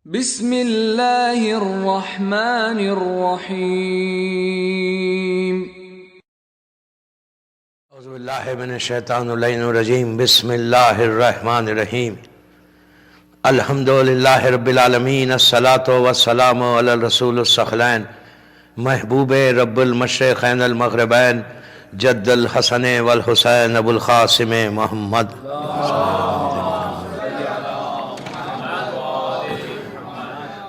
بسم اللہ الرحمن الرحیم اعوذ باللہ من الشیطان اللعین الرجیم بسم اللہ الرحمن الرحیم الحمدللہ رب العالمین الصلاة والسلام علی الرسول الثقلین محبوب رب المشرقین المغربین جد الحسن والحسین ابو القاسم محمد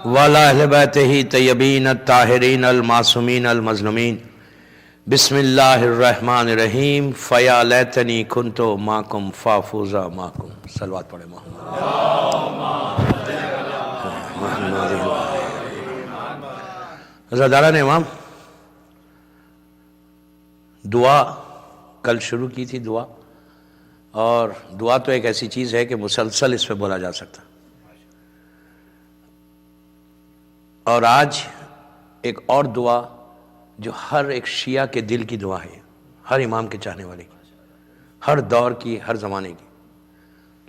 وعلی اہل بیتہ طیبین الطاہرین المعصومین المظلومین بسم اللہ الرحمن الرحیم فیا لیتنی کنتو معکم فافوز معکم صلوات پڑھے محمد رضاداران امام دعا کل شروع کی تھی دعا، اور دعا تو ایک ایسی چیز ہے کہ مسلسل اس پہ بولا جا سکتا، اور آج ایک اور دعا جو ہر ایک شیعہ کے دل کی دعا ہے، ہر امام کے چاہنے والے کی، ہر دور کی، ہر زمانے کی،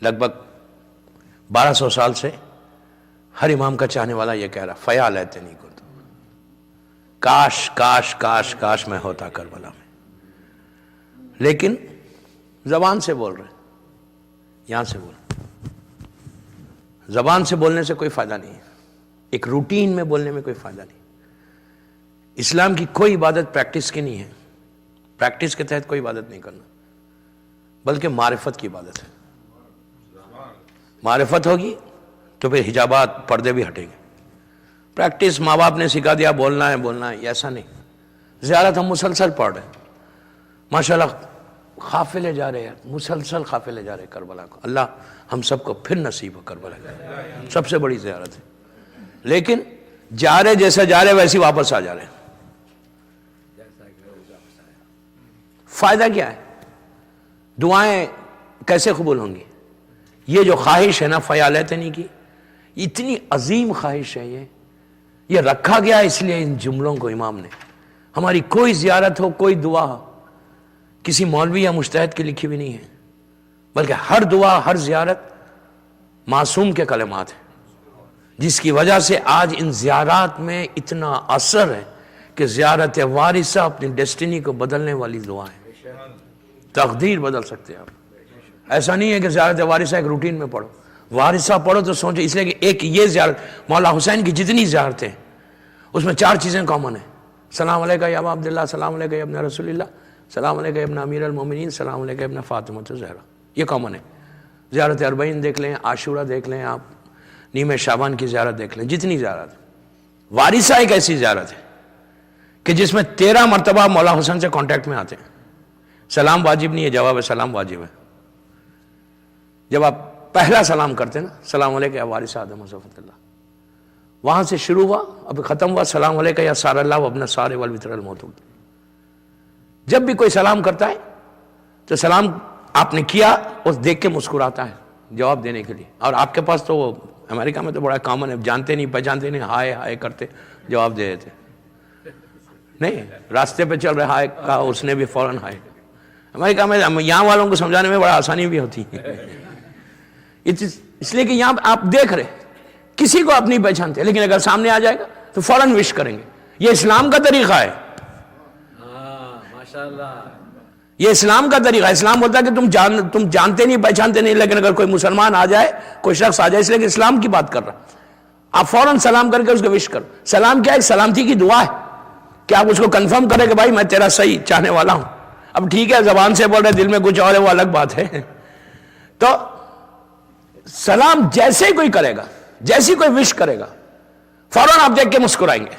لگ بھگ 1200 سال سے ہر امام کا چاہنے والا یہ کہہ رہا فیا لیتنی کنت، کاش کاش کاش کاش میں ہوتا کربلا میں، لیکن زبان سے بول رہے، یہاں سے بول، زبان سے بولنے سے کوئی فائدہ نہیں ہے، ایک روٹین میں بولنے میں کوئی فائدہ نہیں۔ اسلام کی کوئی عبادت پریکٹس کی نہیں ہے، پریکٹس کے تحت کوئی عبادت نہیں کرنا، بلکہ معرفت کی عبادت ہے۔ معرفت ہوگی تو پھر حجابات، پردے بھی ہٹیں گے۔ پریکٹس ماں باپ نے سکھا دیا بولنا ہے ایسا نہیں۔ زیارت ہم مسلسل پڑھ رہے ہیں، ماشاءاللہ قافلے جا رہے ہیں، مسلسل قافلے جا رہے ہیں کربلا کو۔ اللہ ہم سب کو پھر نصیب ہو کربلا کا، سب سے بڑی زیارت ہے۔ لیکن جا رہے جیسا جا رہے ویسے واپس آ جا رہے ہیں، فائدہ کیا ہے؟ دعائیں کیسے قبول ہوں گی؟ یہ جو خواہش ہے نا فیا لیتنی کی، اتنی عظیم خواہش ہے، یہ رکھا گیا اس لیے ان جملوں کو امام نے۔ ہماری کوئی زیارت ہو، کوئی دعا ہو، کسی مولوی یا مجتہد کی لکھی بھی نہیں ہے، بلکہ ہر دعا، ہر زیارت معصوم کے کلمات ہیں، جس کی وجہ سے آج ان زیارات میں اتنا اثر ہے کہ زیارت وارثہ اپنی ڈیسٹینی کو بدلنے والی دعا ہے، تقدیر بدل سکتے ہیں آپ۔ ایسا نہیں ہے کہ زیارت وارثہ ایک روٹین میں پڑھو، وارثہ پڑھو تو سوچو، اس لیے کہ ایک یہ زیارت، مولا حسین کی جتنی زیارتیں اس میں 4 چیزیں کامن ہیں: سلام علیکہ یا ابا عبداللہ، سلام علیکہ یا ابن رسول اللہ، سلام علیکہ یا ابن امیر المومنین، سلام علیکہ یا ابن فاطمہ الزہرا۔ یہ کامن ہے۔ زیارت اربعین دیکھ لیں، عاشورہ دیکھ لیں، آپ نیم شعبان کی زیارت دیکھ لیں، جتنی زیارت۔ وارثہ ایک ایسی زیارت ہے کہ جس میں 13 مرتبہ مولا حسین سے کانٹیکٹ میں آتے ہیں۔ سلام واجب نہیں ہے، جواب ہے سلام واجب ہے۔ جب آپ پہلا سلام کرتے ہیں نا، سلام علیکہ یا وارث آدم و صفوۃ اللہ، وہاں سے شروع ہوا، اب ختم ہوا سلام علیکہ یا سار اللہ وابن سار والوتر الموتود۔ جب بھی کوئی سلام کرتا ہے تو سلام آپ نے کیا اور دیکھ کے مسکراتا ہے جواب دینے کے لیے، اور آپ کے پاس تو وہ امریکہ میں تو بڑا کامن ہے، جانتے نہیں پہچانتے نہیں، ہائے ہائے کرتے جواب دے دیتے، نہیں راستے پہ چل رہے ہائے کہا اس نے بھی فوراً ہائے۔ امریکہ میں یہاں والوں کو سمجھانے میں بڑا آسانی بھی ہوتی ہے، اس لیے کہ یہاں آپ دیکھ رہے کسی کو آپ نہیں پہچانتے، لیکن اگر سامنے آ جائے گا تو فوراً وش کریں گے۔ یہ اسلام کا طریقہ ہے، یہ اسلام کا طریقہ ہے۔ اسلام ہوتا ہے کہ تم جانتے نہیں پہچانتے نہیں، لیکن اگر کوئی مسلمان آ جائے، کوئی شخص آ جائے، اس لیے کہ اسلام کی بات کر رہا، آپ فوراً سلام کر کے اس کو وش کرو۔ سلام کیا ہے؟ سلامتی کی دعا ہے کہ آپ اس کو کنفرم کریں کہ بھائی میں تیرا صحیح چاہنے والا ہوں۔ اب ٹھیک ہے زبان سے بول رہے، دل میں کچھ اور ہے، وہ الگ بات ہے۔ تو سلام جیسے ہی کوئی کرے گا، جیسی کوئی وش کرے گا، فوراً آپ دیکھ کے مسکرائیں گے،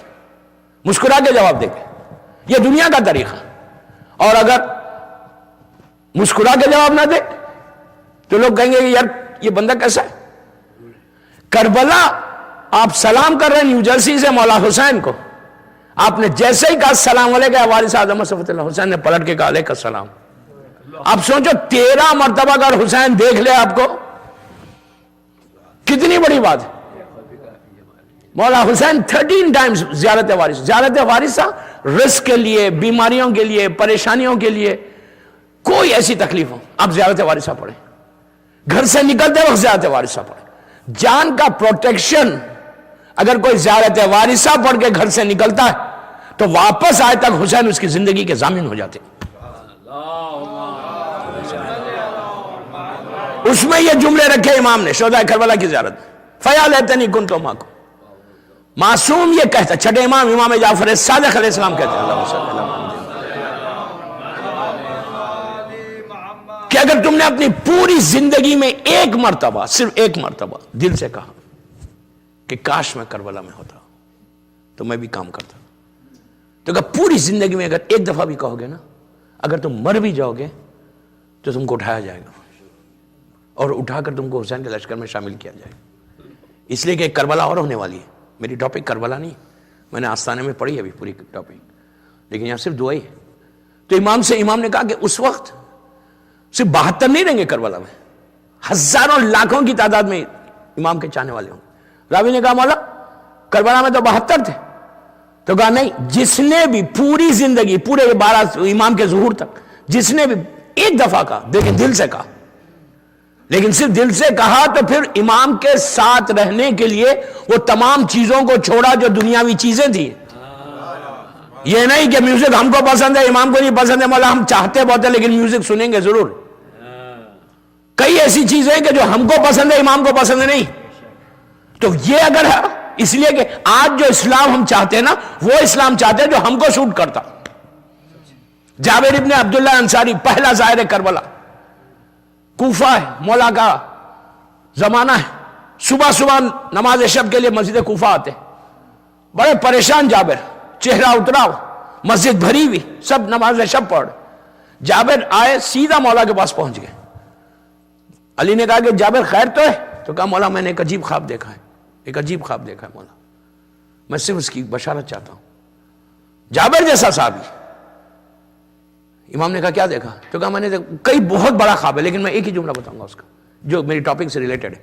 مسکرا کے جواب دیں گے۔ یہ دنیا کا طریقہ۔ اور اگر مسکرا کے جواب نہ دے تو لوگ کہیں گے کہ یار یہ بندہ کیسا ہے۔ کربلا آپ سلام کر رہے ہیں نیو جرسی سے مولا حسین کو، آپ نے جیسے ہی کہا سلام علیکہ یا وارث آدم و صفوۃ اللہ، حسین نے پلٹ کے کہا علیکہ السلام۔ آپ سوچو 13 مرتبہ اگر حسین دیکھ لے آپ کو، کتنی بڑی بات ہے۔ مولا حسین 13 ٹائمز زیارت وارث، زیارت وارثہ رزق کے لیے، بیماریوں کے لیے، پریشانیوں کے لیے، کوئی ایسی تکلیف ہو آپ زیارت وارثہ پڑھیں، گھر سے نکلتے وقت زیارت وارثہ پڑھیں۔ جان کا پروٹیکشن اگر کوئی زیارت وارثہ پڑھ کے گھر سے نکلتا ہے تو واپس آئے تک حسین اس کی زندگی کے ضامن ہو جاتے. اس میں یہ جملے رکھے امام نے شہداء کربلا کی زیارت میں, فَيَا لَيْتَنِي كُنْتُ مَعَكُمْ. معصوم یہ کہتا, چھٹے امام امام جعفر صادق علیہ السلام کہتے ہیں اللہم صلی اللہ علیہ وسلم کہ اگر تم نے اپنی پوری زندگی میں ایک مرتبہ, صرف ایک مرتبہ دل سے کہا کہ کاش میں کربلا میں ہوتا تو میں بھی کام کرتا, تو اگر پوری زندگی میں اگر ایک دفعہ بھی کہو گے نا, اگر تم مر بھی جاؤ گے تو تم کو اٹھایا جائے گا اور اٹھا کر تم کو حسین کے لشکر میں شامل کیا جائے گا. اس لیے کہ کربلا اور ہونے والی ہے. میری ٹاپک کربلا نہیں, میں نے آستانے میں پڑھی ابھی پوری ٹاپک, لیکن یہاں صرف دعائی ہے. تو امام نے کہا کہ اس وقت صرف 72 نہیں رہیں گے کربلا میں, ہزاروں لاکھوں کی تعداد میں امام کے چاہنے والے ہوں. راوی نے کہا مولا کربلا میں تو 72 تھے. تو کہا نہیں, جس نے بھی پوری زندگی پورے 12 امام کے ظہور تک جس نے بھی ایک دفعہ کہا, دیکھیں دل سے کہا, لیکن صرف دل سے کہا تو پھر امام کے ساتھ رہنے کے لیے وہ تمام چیزوں کو چھوڑا جو دنیاوی چیزیں تھیں. یہ نہیں کہ میوزک ہم کو پسند ہے امام کو نہیں پسند ہے, مولا ہم چاہتے بہت ہے لیکن میوزک سنیں گے ضرور. کئی ایسی چیزیں کہ جو ہم کو پسند ہے امام کو پسند نہیں. تو یہ اگر ہے اس لیے کہ آج جو اسلام ہم چاہتے ہیں نا, وہ اسلام چاہتے ہیں جو ہم کو سوٹ کرتا. جابر ابن عبداللہ انصاری پہلا زائر کربلا, کوفہ ہے, مولا کا زمانہ ہے, صبح صبح نماز شب کے لیے مسجد کوفہ آتے, بڑے پریشان جابر, چہرہ اترا, مسجد بھری ہوئی, سب نماز شب پڑھ. جابر آئے سیدھا مولا کے پاس پہنچ گئے. علی نے کہا کہ جابر خیر تو ہے؟ تو کہا مولا میں نے ایک عجیب خواب دیکھا ہے, ایک عجیب خواب دیکھا ہے مولا, میں صرف اس کی بشارت چاہتا ہوں. جابر جیسا صحابی. امام نے کہا کیا دیکھا؟ تو کہا میں نے کئی بہت بڑا خواب ہے لیکن میں ایک ہی جملہ بتاؤں گا اس کا جو میری ٹاپک سے ریلیٹڈ ہے.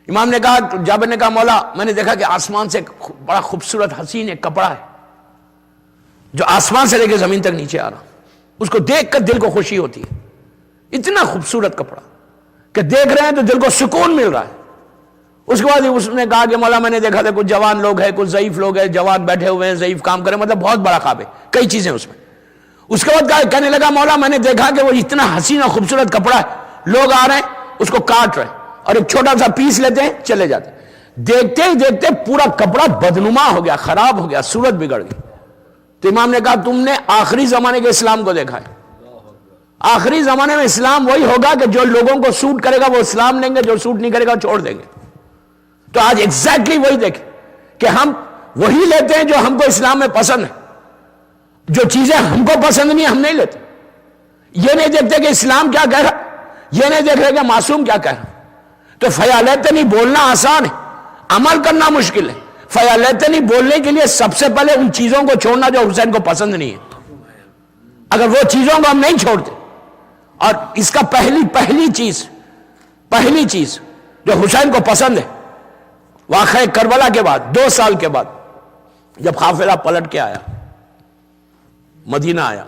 امام نے کہا, جابر نے کہا مولا میں نے دیکھا کہ آسمان سے بڑا خوبصورت حسین ایک کپڑا ہے جو آسمان سے لے کے زمین تک نیچے آ رہا, اس کو دیکھ کر دل کو خوشی ہوتی ہے. اتنا خوبصورت کپڑا کہ دیکھ رہے ہیں تو دل کو سکون مل رہا ہے. اس کے بعد اس نے کہا کہ مولا میں نے دیکھا تھا کچھ جوان لوگ ہیں, کچھ ضعیف لوگ ہیں, جوان بیٹھے ہوئے ہیں, ضعیف کام کریں, مطلب بہت بڑا خواب ہے, کئی چیزیں اس میں. اس کے بعد کہنے لگا مولا میں نے دیکھا کہ وہ اتنا حسین اور خوبصورت کپڑا ہے, لوگ آ رہے ہیں اس کو کاٹ رہے ہیں اور ایک چھوٹا سا پیس لیتے ہیں چلے جاتے ہیں. دیکھتے ہی دیکھتے پورا کپڑا بدنما ہو گیا, خراب ہو گیا, صورت بگڑ گئی. تو امام نے کہا تم نے آخری زمانے کے اسلام کو دیکھا ہے. آخری زمانے میں اسلام وہی ہوگا کہ جو لوگوں کو سوٹ کرے گا وہ اسلام لیں گے, جو سوٹ نہیں کرے گا چھوڑ دیں گے. تو آج ایگزیکٹلی وہی دیکھیں کہ ہم وہی لیتے ہیں جو ہم کو اسلام میں پسند ہے, جو چیزیں ہم کو پسند نہیں ہم نہیں لیتے. یہ نہیں دیکھتے کہ اسلام کیا کہہ رہا, یہ نہیں دیکھ رہے کہ معصوم کیا کہہ رہا. تو فیالیتنی بولنا آسان ہے, عمل کرنا مشکل ہے. فیالیتنی بولنے کے لیے سب سے پہلے ان چیزوں کو چھوڑنا جو حسین کو پسند نہیں ہے. اگر وہ چیزوں کو ہم نہیں چھوڑتے, اور اس کا پہلی چیز جو حسین کو پسند ہے, واقعہ کربلا کے بعد 2 سال کے بعد جب قافلہ پلٹ کے آیا, مدینہ آیا,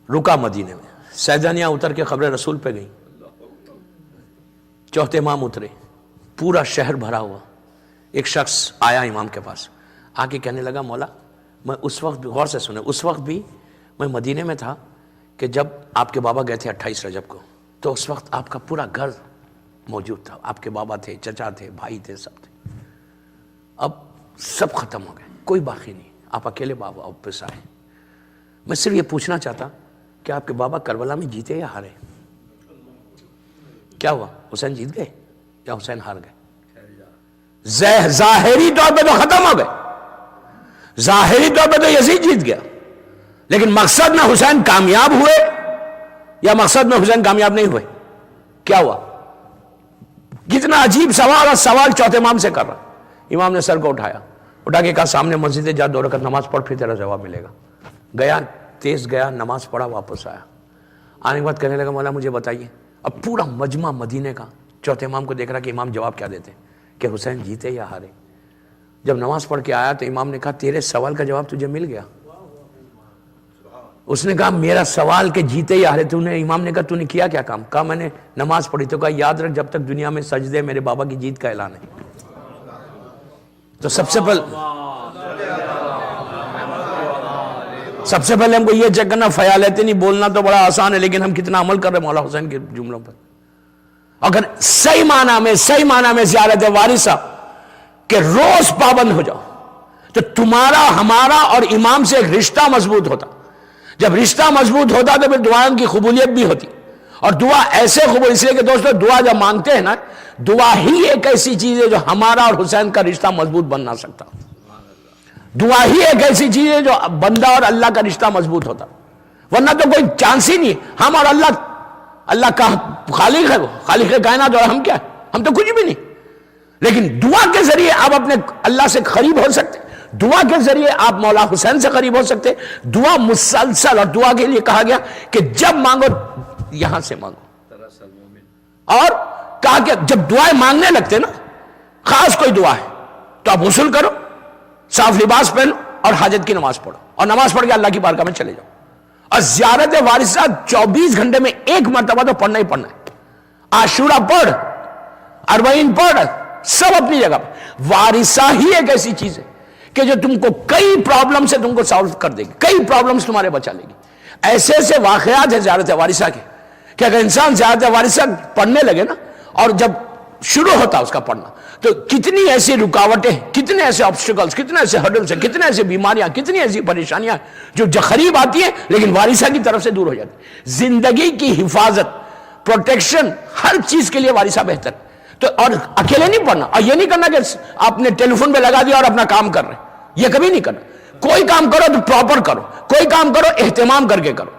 رکا مدینے میں, سیدانیاں اتر کے قبر رسول پہ گئی, چوتھے امام اترے, پورا شہر بھرا ہوا. ایک شخص آیا امام کے پاس, آ کے کہنے لگا مولا میں اس وقت بھی, غور سے سنیں, اس وقت بھی میں مدینے میں تھا کہ جب آپ کے بابا گئے تھے 28 رجب کو, تو اس وقت آپ کا پورا گھر موجود تھا, آپ کے بابا تھے, چچا تھے, بھائی تھے, سب تھے. اب سب ختم ہو گئے, کوئی باقی نہیں, آپ اکیلے بابا واپس آئے. میں صرف یہ پوچھنا چاہتا کہ آپ کے بابا کربلا میں جیتے یا ہارے؟ کیا ہوا, حسین جیت گئے یا حسین ہار گئے؟ ظاہری طور پہ تو ختم ہو گئے, ظاہری طور پہ تو یزید جیت گیا, لیکن مقصد میں حسین کامیاب ہوئے یا مقصد میں حسین کامیاب نہیں ہوئے؟ کیا ہوا؟ کتنا عجیب سوال, اور سوال چوتھے امام سے کر رہا. امام نے سر کو اٹھا کے کہا سامنے مسجد جا 2 رکعت نماز پڑھ, پھر تیرا جواب ملے گا. گیا, تیز گیا, نماز پڑھا, واپس آیا. آنے کے بعد کہنے لگا مولا مجھے بتائیے. اب پورا مجمع مدینے کا چوتھے امام کو دیکھ رہا کہ امام جواب کیا دیتے کہ حسین جیتے یا ہارے. جب نماز پڑھ کے آیا تو امام نے کہا تیرے سوال کا جواب تجھے مل گیا. اس نے کہا میرا سوال کہ جیتے یا ہارے, امام نے کہا تو نے کیا کیا کام؟ کہا میں نے نماز پڑھی. تو کہا یاد رکھ جب تک دنیا میں سجدے میرے بابا کی جیت کا اعلان ہے. تو سب سے پہلے ہم کو یہ چیک کرنا، فیالتیں نہیں بولنا تو بڑا آسان ہے، لیکن ہم کتنا عمل کر رہے ہیں مولا حسین کے جملوں پر. اگر صحیح معنی میں زیارت وارثہ کہ روز پابند ہو جاؤ تو تمہارا، ہمارا اور امام سے ایک رشتہ مضبوط ہوتا. جب رشتہ مضبوط ہوتا تو پھر دعاؤں کی قبولیت بھی ہوتی. اور دعا ایسے قبول، اس لیے کہ دوستو دعا جب مانگتے ہیں نا، دعا ہی ایک ایسی چیز ہے جو ہمارا اور حسین کا رشتہ مضبوط بننا سکتا. دعا ہی ایک ایسی چیز ہے جو بندہ اور اللہ کا رشتہ مضبوط ہوتا، ورنہ تو کوئی چانس ہی نہیں. ہم اور اللہ کا خالق ہے، وہ خالق کائنات، اور ہم کیا ہے؟ ہم تو کچھ بھی نہیں. لیکن دعا کے ذریعے آپ اپنے اللہ سے قریب ہو سکتے، دعا کے ذریعے آپ مولا حسین سے قریب ہو سکتے. دعا مسلسل، اور دعا کے لیے کہا گیا کہ جب مانگو یہاں سے مانگو. اور کہا کہ جب دعائیں مانگنے لگتے نا، خاص کوئی دعا ہے تو آپ غسل کرو، صاف لباس پہنو اور حاجت کی نماز پڑھو، اور نماز پڑھ کے اللہ کی بارگاہ میں چلے جاؤ. اور زیارت وارثہ 24 گھنٹے میں ایک مرتبہ تو پڑھنا ہی پڑھنا ہے. عاشورہ پڑھ، اربعین پڑھ، سب اپنی جگہ پر. وارثہ ہی ایک ایسی چیز ہے کہ جو تم کو کئی پرابلم سے تم کو سالو کر دے گی، کئی پرابلمز تمہارے بچا لے گی. ایسے ایسے واقعات ہیں زیارت وارثہ کے کہ اگر انسان زیارت وارثہ پڑھنے لگے نا، اور جب شروع ہوتا اس کا پڑھنا، تو کتنی ایسی رکاوٹیں، کتنے ایسے آبسٹیکلز، کتنے ایسے ہرڈلز ہیں، کتنے ایسی بیماریاں، کتنی ایسی پریشانیاں جو قریب آتی ہیں لیکن وارثہ کی طرف سے دور ہو جاتی. زندگی کی حفاظت، پروٹیکشن، ہر چیز کے لیے وارثہ بہتر. تو اور اکیلے نہیں پڑھنا، اور یہ نہیں کرنا کہ آپ نے ٹیلی فون پہ لگا دیا اور اپنا کام کر رہے ہیں، یہ کبھی نہیں کرنا. کوئی کام کرو تو پراپر کرو، کوئی کام کرو اہتمام کر کے کرو.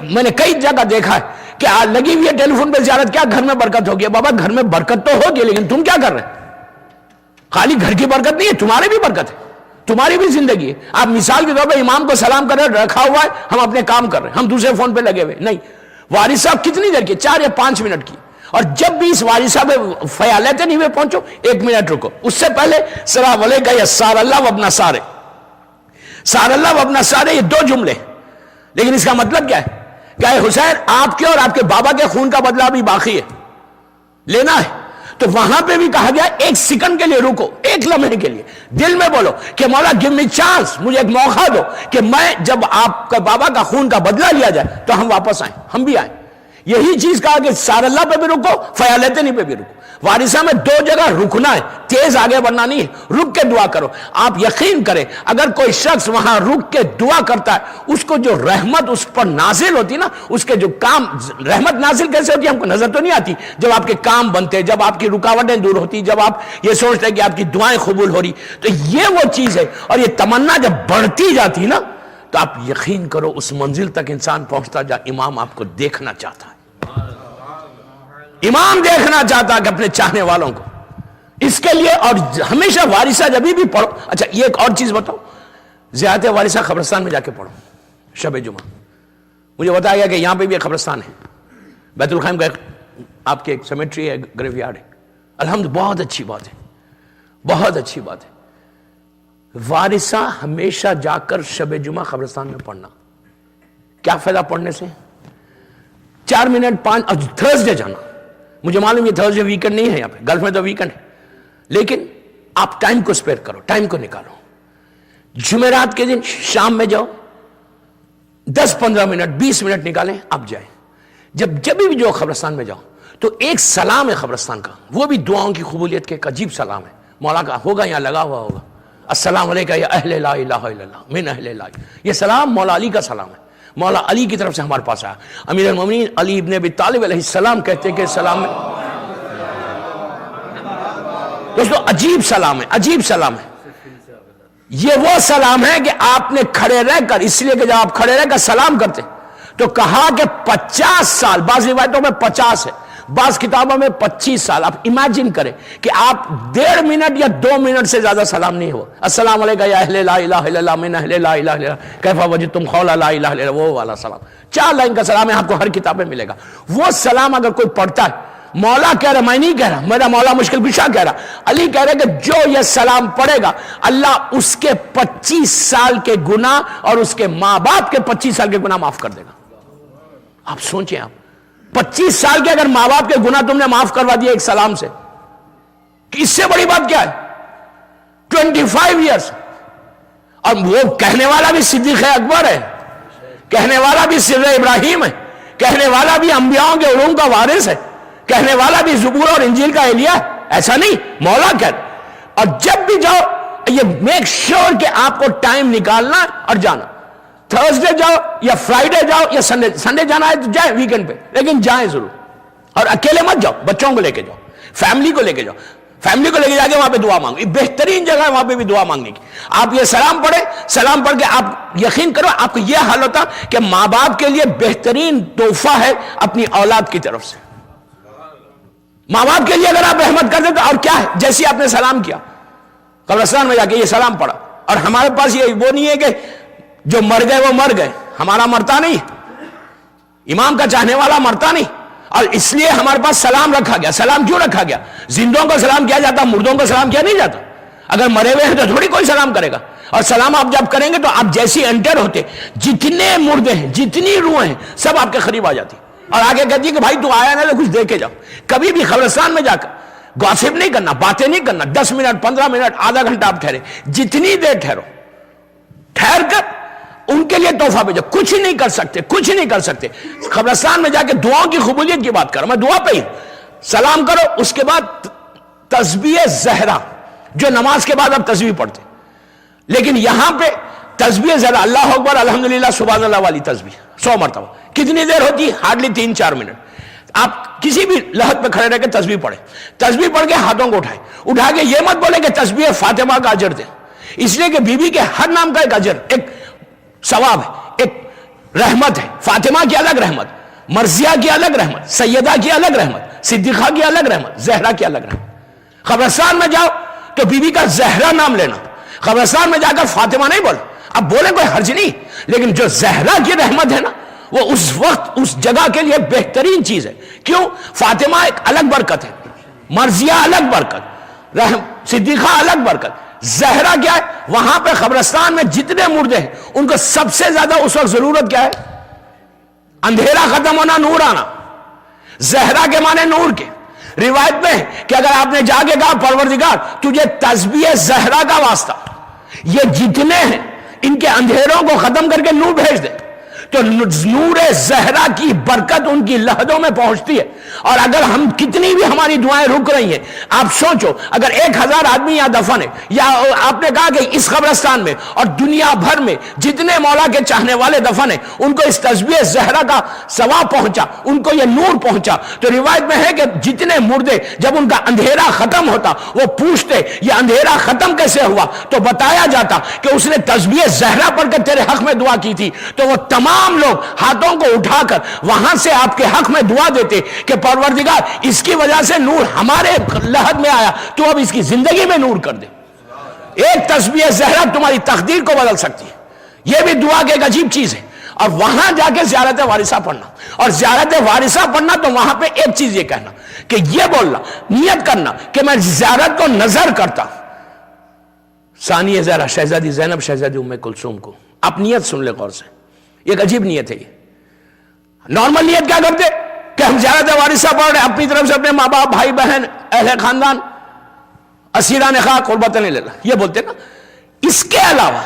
میں نے کئی جگہ دیکھا ہے کہ لگی ہوئی ہے ٹیلی فون پہ زیارت، کیا گھر میں برکت ہوگی؟ بابا گھر میں برکت تو ہوگی، لیکن تم کیا کر رہے ہیں؟ خالی گھر کی برکت نہیں ہے، تمہارے بھی برکت ہے، تمہاری بھی زندگی ہے. آپ مثال کے طور پہ امام کو سلام کر رہے، رکھا ہوا ہے، ہم اپنے کام کر رہے ہیں، ہم دوسرے فون پہ لگے ہوئے نہیں. وارث صاحب کتنی دیر کی؟ 4 یا 5 منٹ کی. اور جب بھی اس وارث صاحب فیالت نہیں ہوئے پہنچو، 1 منٹ رکو. اس سے پہلے سلام علیکہ یا سار اللہ و ابنا سارے، سار اللہ و ابنا سارے، یہ 2 جملے. لیکن اس کا مطلب کیا ہے؟ کہ حسین آپ کے اور آپ کے بابا کے خون کا بدلہ بھی باقی ہے، لینا ہے. تو وہاں پہ بھی کہا گیا 1 سیکنڈ کے لیے رکو، 1 لمحے کے لیے دل میں بولو کہ مولا گیو می چانس، مجھے ایک موقع دو کہ میں جب آپ کا بابا کا خون کا بدلہ لیا جائے تو ہم واپس آئیں، ہم بھی آئیں. یہی چیز کہا کہ سار اللہ پہ بھی رکو، فیالتنی پہ بھی رکو. وارثہ میں 2 جگہ رکنا ہے، تیز آگے بڑھنا نہیں ہے، رک کے دعا کرو. آپ یقین کریں اگر کوئی شخص وہاں رک کے دعا کرتا ہے، اس کو جو رحمت اس پر نازل ہوتی نا، اس کے جو کام، رحمت نازل کیسے ہوتی ہے ہم کو نظر تو نہیں آتی. جب آپ کے کام بنتے، جب آپ کی رکاوٹیں دور ہوتی، جب آپ یہ سوچتے ہیں کہ آپ کی دعائیں قبول ہو رہی، تو یہ وہ چیز ہے. اور یہ تمنا جب بڑھتی جاتی نا، تو آپ یقین کرو اس منزل تک انسان پہنچتا جا. امام آپ کو دیکھنا چاہتا ہے، امام دیکھنا چاہتا کہ اپنے چاہنے والوں کو. اس کے لیے اور ہمیشہ وارثہ جب بھی پڑھو. اچھا یہ ایک اور چیز بتاؤ، زیارت وارثہ قبرستان میں جا کے پڑھو شب جمعہ. مجھے بتایا گیا کہ یہاں پہ بھی ایک قبرستان ہے، بیت الخیم کا آپ کے ایک سیمیٹری ہے، گریو یارڈ ہے. الحمد، بہت اچھی بات ہے، بہت اچھی بات ہے. وارثہ ہمیشہ جا کر شب جمعہ قبرستان میں پڑھنا. کیا فائدہ پڑھنے سے؟ 4 منٹ 5، اور تھرسڈے جانا. مجھے معلوم یہ تھرسڈے ویکنڈ نہیں ہے یہاں پہ، گلف میں تو ویکنڈ ہے، لیکن آپ ٹائم کو اسپیئر کرو، ٹائم کو نکالو. جمعرات کے دن شام میں جاؤ، 10-15 منٹ 20 منٹ نکالیں، آپ جائیں. جب بھی جو قبرستان میں جاؤ تو ایک سلام ہے قبرستان کا، وہ بھی دعاؤں کی قبولیت کے ایک عجیب سلام ہے. مولا کا ہوگا یہاں لگا ہوا ہوگا، السلام علیکم یا اہل لا الہ الا اللہ من اہل لا. یہ سلام مولا علی کا سلام ہے، مولا علی کی طرف سے ہمارے پاس آیا. امیر المومنین علی ابن ابی طالب علیہ السلام کہتے ہیں کہ سلام میں دوستو عجیب سلام ہے، عجیب سلام ہے. یہ وہ سلام ہے کہ آپ نے کھڑے رہ کر، اس لیے کہ جب آپ کھڑے رہ کر سلام کرتے تو کہا کہ 50 سال، بعض روایتوں میں 50 ہے، بعض کتابوں میں 25 سال. آپ امیجن کریں کہ آپ 1.5 منٹ یا 2 منٹ سے زیادہ سلام نہیں ہوا. السلام علیکم یا اہل لا الہ الا اللہ من اہل لا الہ الا اللہ کیف وجدتم قول لا الہ الا اللہ، وہ والا سلام 4 لائن کا سلام ہے، آپ کو ہر کتاب میں ملے گا. وہ سلام اگر کوئی پڑھتا ہے، مولا کہہ رہا، میں نہیں کہہ رہا، میرا مولا مشکل کشا کہہ رہا، علی کہہ رہے کہ جو یہ سلام پڑھے گا اللہ اس کے 25 سال کے گناہ اور اس کے ماں باپ کے 25 سال کے گناہ معاف کر دے گا. آپ سوچیں، آپ 25 سال کے اگر ماں باپ کے گناہ تم نے معاف کروا دیے ایک سلام سے، اس سے بڑی بات کیا ہے؟ 25 ایئرس. اور وہ کہنے والا بھی صدیق اکبر ہے, کہنے والا بھی سر ابراہیم ہے, کہنے والا بھی انبیاءوں کے علوم کا وارث ہے, کہنے والا بھی زبور اور انجیل کا ایلیا. ایسا نہیں, مولا کہتا. اور جب بھی جاؤ یہ میک شور کہ آپ کو ٹائم نکالنا اور جانا. تھرسڈے جاؤ یا فرائیڈے جاؤ یا سنڈے جانا ہے تو جائیں ویکنڈ پہ, لیکن جائیں ضرور. اور اکیلے مت جاؤ, بچوں کو لے کے جاؤ, فیملی کو لے کے جاؤ. فیملی کو لے کے جا کے وہاں پہ دعا مانگو, بہترین جگہ ہے وہاں پہ بھی دعا مانگنے کی. آپ یہ سلام پڑھیں, سلام پڑھ کے آپ یقین کرو آپ کو یہ حال ہوتا کہ ماں باپ کے لیے بہترین تحفہ ہے اپنی اولاد کی طرف سے. ماں باپ کے لیے اگر آپ رحمت کر دیں تو اور کیا ہے. جیسے آپ نے سلام کیا قبرستان میں جا کے یہ سلام پڑھا, اور ہمارے پاس یہ وہ نہیں ہے کہ جو مر گئے وہ مر گئے, ہمارا مرتا نہیں, امام کا چاہنے والا مرتا نہیں. اور اس لیے ہمارے پاس سلام رکھا گیا. سلام کیوں رکھا گیا؟ زندوں کو سلام کیا جاتا, مردوں کو سلام کیا نہیں جاتا. اگر مرے ہوئے ہیں تو تھوڑی کوئی سلام کرے گا. اور سلام آپ جب کریں گے تو آپ جیسی انٹر ہوتے, جتنے مردے ہیں جتنی روحیں ہیں سب آپ کے قریب آ جاتی, اور آگے کہتی ہے کہ بھائی تو آیا نا تو کچھ دے کے جاؤ. کبھی بھی قبرستان میں جا کر گاسپ نہیں کرنا, باتیں نہیں کرنا. 10 منٹ 15 منٹ آدھا گھنٹہ آپ ٹھہرے, جتنی دیر ٹھہرو, ٹھہر کر ان کے لیے تحفہ بھیجو. کچھ نہیں کر سکتے, کچھ نہیں کر سکتے. قبرستان میں جا کے دعاؤں کی قبولیت کی بات کرو, میں دعا پہ ہی سلام کرو. اس کے بعد تسبیح زہرا, جو نماز کے بعد آپ تسبیح پڑھتے, لیکن یہاں پہ تسبیح زہرا اللہ اکبر الحمدللہ سبحان اللہ والی تسبیح 100 مرتبہ. کتنی دیر ہوتی ہے؟ Hardly 3-4 minute. آپ کسی بھی لحظت پہ کھڑے رہ کے تسبیح پڑھیں. تسبیح پڑھ کے ہاتھوں کو اٹھائیں, اٹھا کے یہ مت بولے کہ تسبیح فاطمہ کا اجر دیں, اس لیے کہ بی بی کے ہر نام کا ایک اجر, ایک ثواب ہے, ایک رحمت ہے. فاطمہ کی الگ رحمت, مرضیہ کی الگ رحمت, سیدہ کی الگ رحمت, صدیقہ کی الگ رحمت, زہرا کی الگ رحمت. قبرستان میں جاؤ تو بی بی کا زہرا نام لینا, قبرستان میں جا کر فاطمہ نہیں بولے. اب بولے کوئی حرج نہیں, لیکن جو زہرا کی رحمت ہے نا وہ اس وقت اس جگہ کے لیے بہترین چیز ہے. کیوں؟ فاطمہ ایک الگ برکت ہے, مرضیہ الگ برکت, صدیقہ الگ برکت. زہرا کیا ہے؟ وہاں پہ قبرستان میں جتنے مردے ہیں ان کو سب سے زیادہ اس وقت ضرورت کیا ہے؟ اندھیرا ختم ہونا, نور آنا. زہرا کے معنی نور کے. روایت میں کہ اگر آپ نے جا کے کہا پروردگار تجھے تسبیح زہرا کا واسطہ, یہ جتنے ہیں ان کے اندھیروں کو ختم کر کے نور بھیج دے, تو نور زہرا کی برکت ان کی لہدوں میں پہنچتی ہے. اور اگر ہم کتنی بھی ہماری دعائیں رک رہی ہیں, آپ سوچو اگر 1000 آدمی یہاں دفن ہے, یا آپ نے کہا کہ اس قبرستان میں اور دنیا بھر میں جتنے مولا کے چاہنے والے دفن ہیں ان کو اس تسبیح زہرا کا ثواب پہنچا, ان کو یہ نور پہنچا, تو روایت میں ہے کہ جتنے مردے جب ان کا اندھیرا ختم ہوتا وہ پوچھتے یہ اندھیرا ختم کیسے ہوا, تو بتایا جاتا کہ اس نے تسبیح زہرا پڑھ کر تیرے حق میں دعا کی تھی. تو وہ تمام لوگ ہاتھوں کو اٹھا کر وہاں سے آپ کے حق میں دعا دیتے کہ پروردگار اس کی وجہ سے نور ہمارے لحد میں آیا, تو اب اس کی زندگی میں نور کر دے. ایک تسبیح زہرا تمہاری تقدیر کو بدل سکتی ہے. یہ بھی دعا کی ایک عجیب چیز ہے. اور وہاں جا کے زیارت وارثہ پڑھنا, اور زیارت وارثہ پڑھنا تو وہاں پہ ایک چیز یہ کہنا کہ یہ بولنا, نیت کرنا کہ میں زیارت کو نظر کرتا. ثانیہ زہرا شہزادی زینب شہزادی ام کلثوم کو, آپ نیت سن لے غور سے, ایک عجیب نیت ہے یہ. نارمل نیت کیا کرتے کہ ہم زیارت وارثہ پڑھ رہے, اپنی طرف سے اپنے ماں باپ بھائی بہن اہل خاندان اسیران خاک قربتن للہ یہ بولتے نا. اس کے علاوہ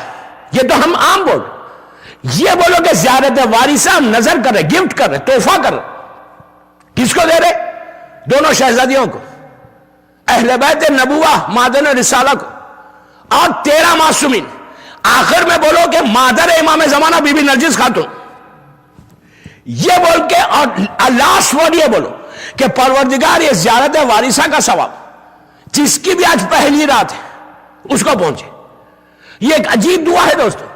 یہ تو ہم عام بول, یہ بولو کہ زیارت وارثہ ہم نظر کر رہے, گفٹ کر رہے, تحفہ کر رہے. کس کو دے رہے؟ دونوں شہزادیوں کو, اہل بیت نبوہ معدن رسالہ کو, اور 13 معصومین. آخر میں بولو کہ مادر امام زمانہ بی بی نرجس خاتون, یہ بول کے, اور لاسٹ ورڈ یہ بولو کہ پروردگار یہ زیارت وارثہ کا ثواب جس کی بھی آج پہلی رات ہے اس کو پہنچے. یہ ایک عجیب دعا ہے دوستو,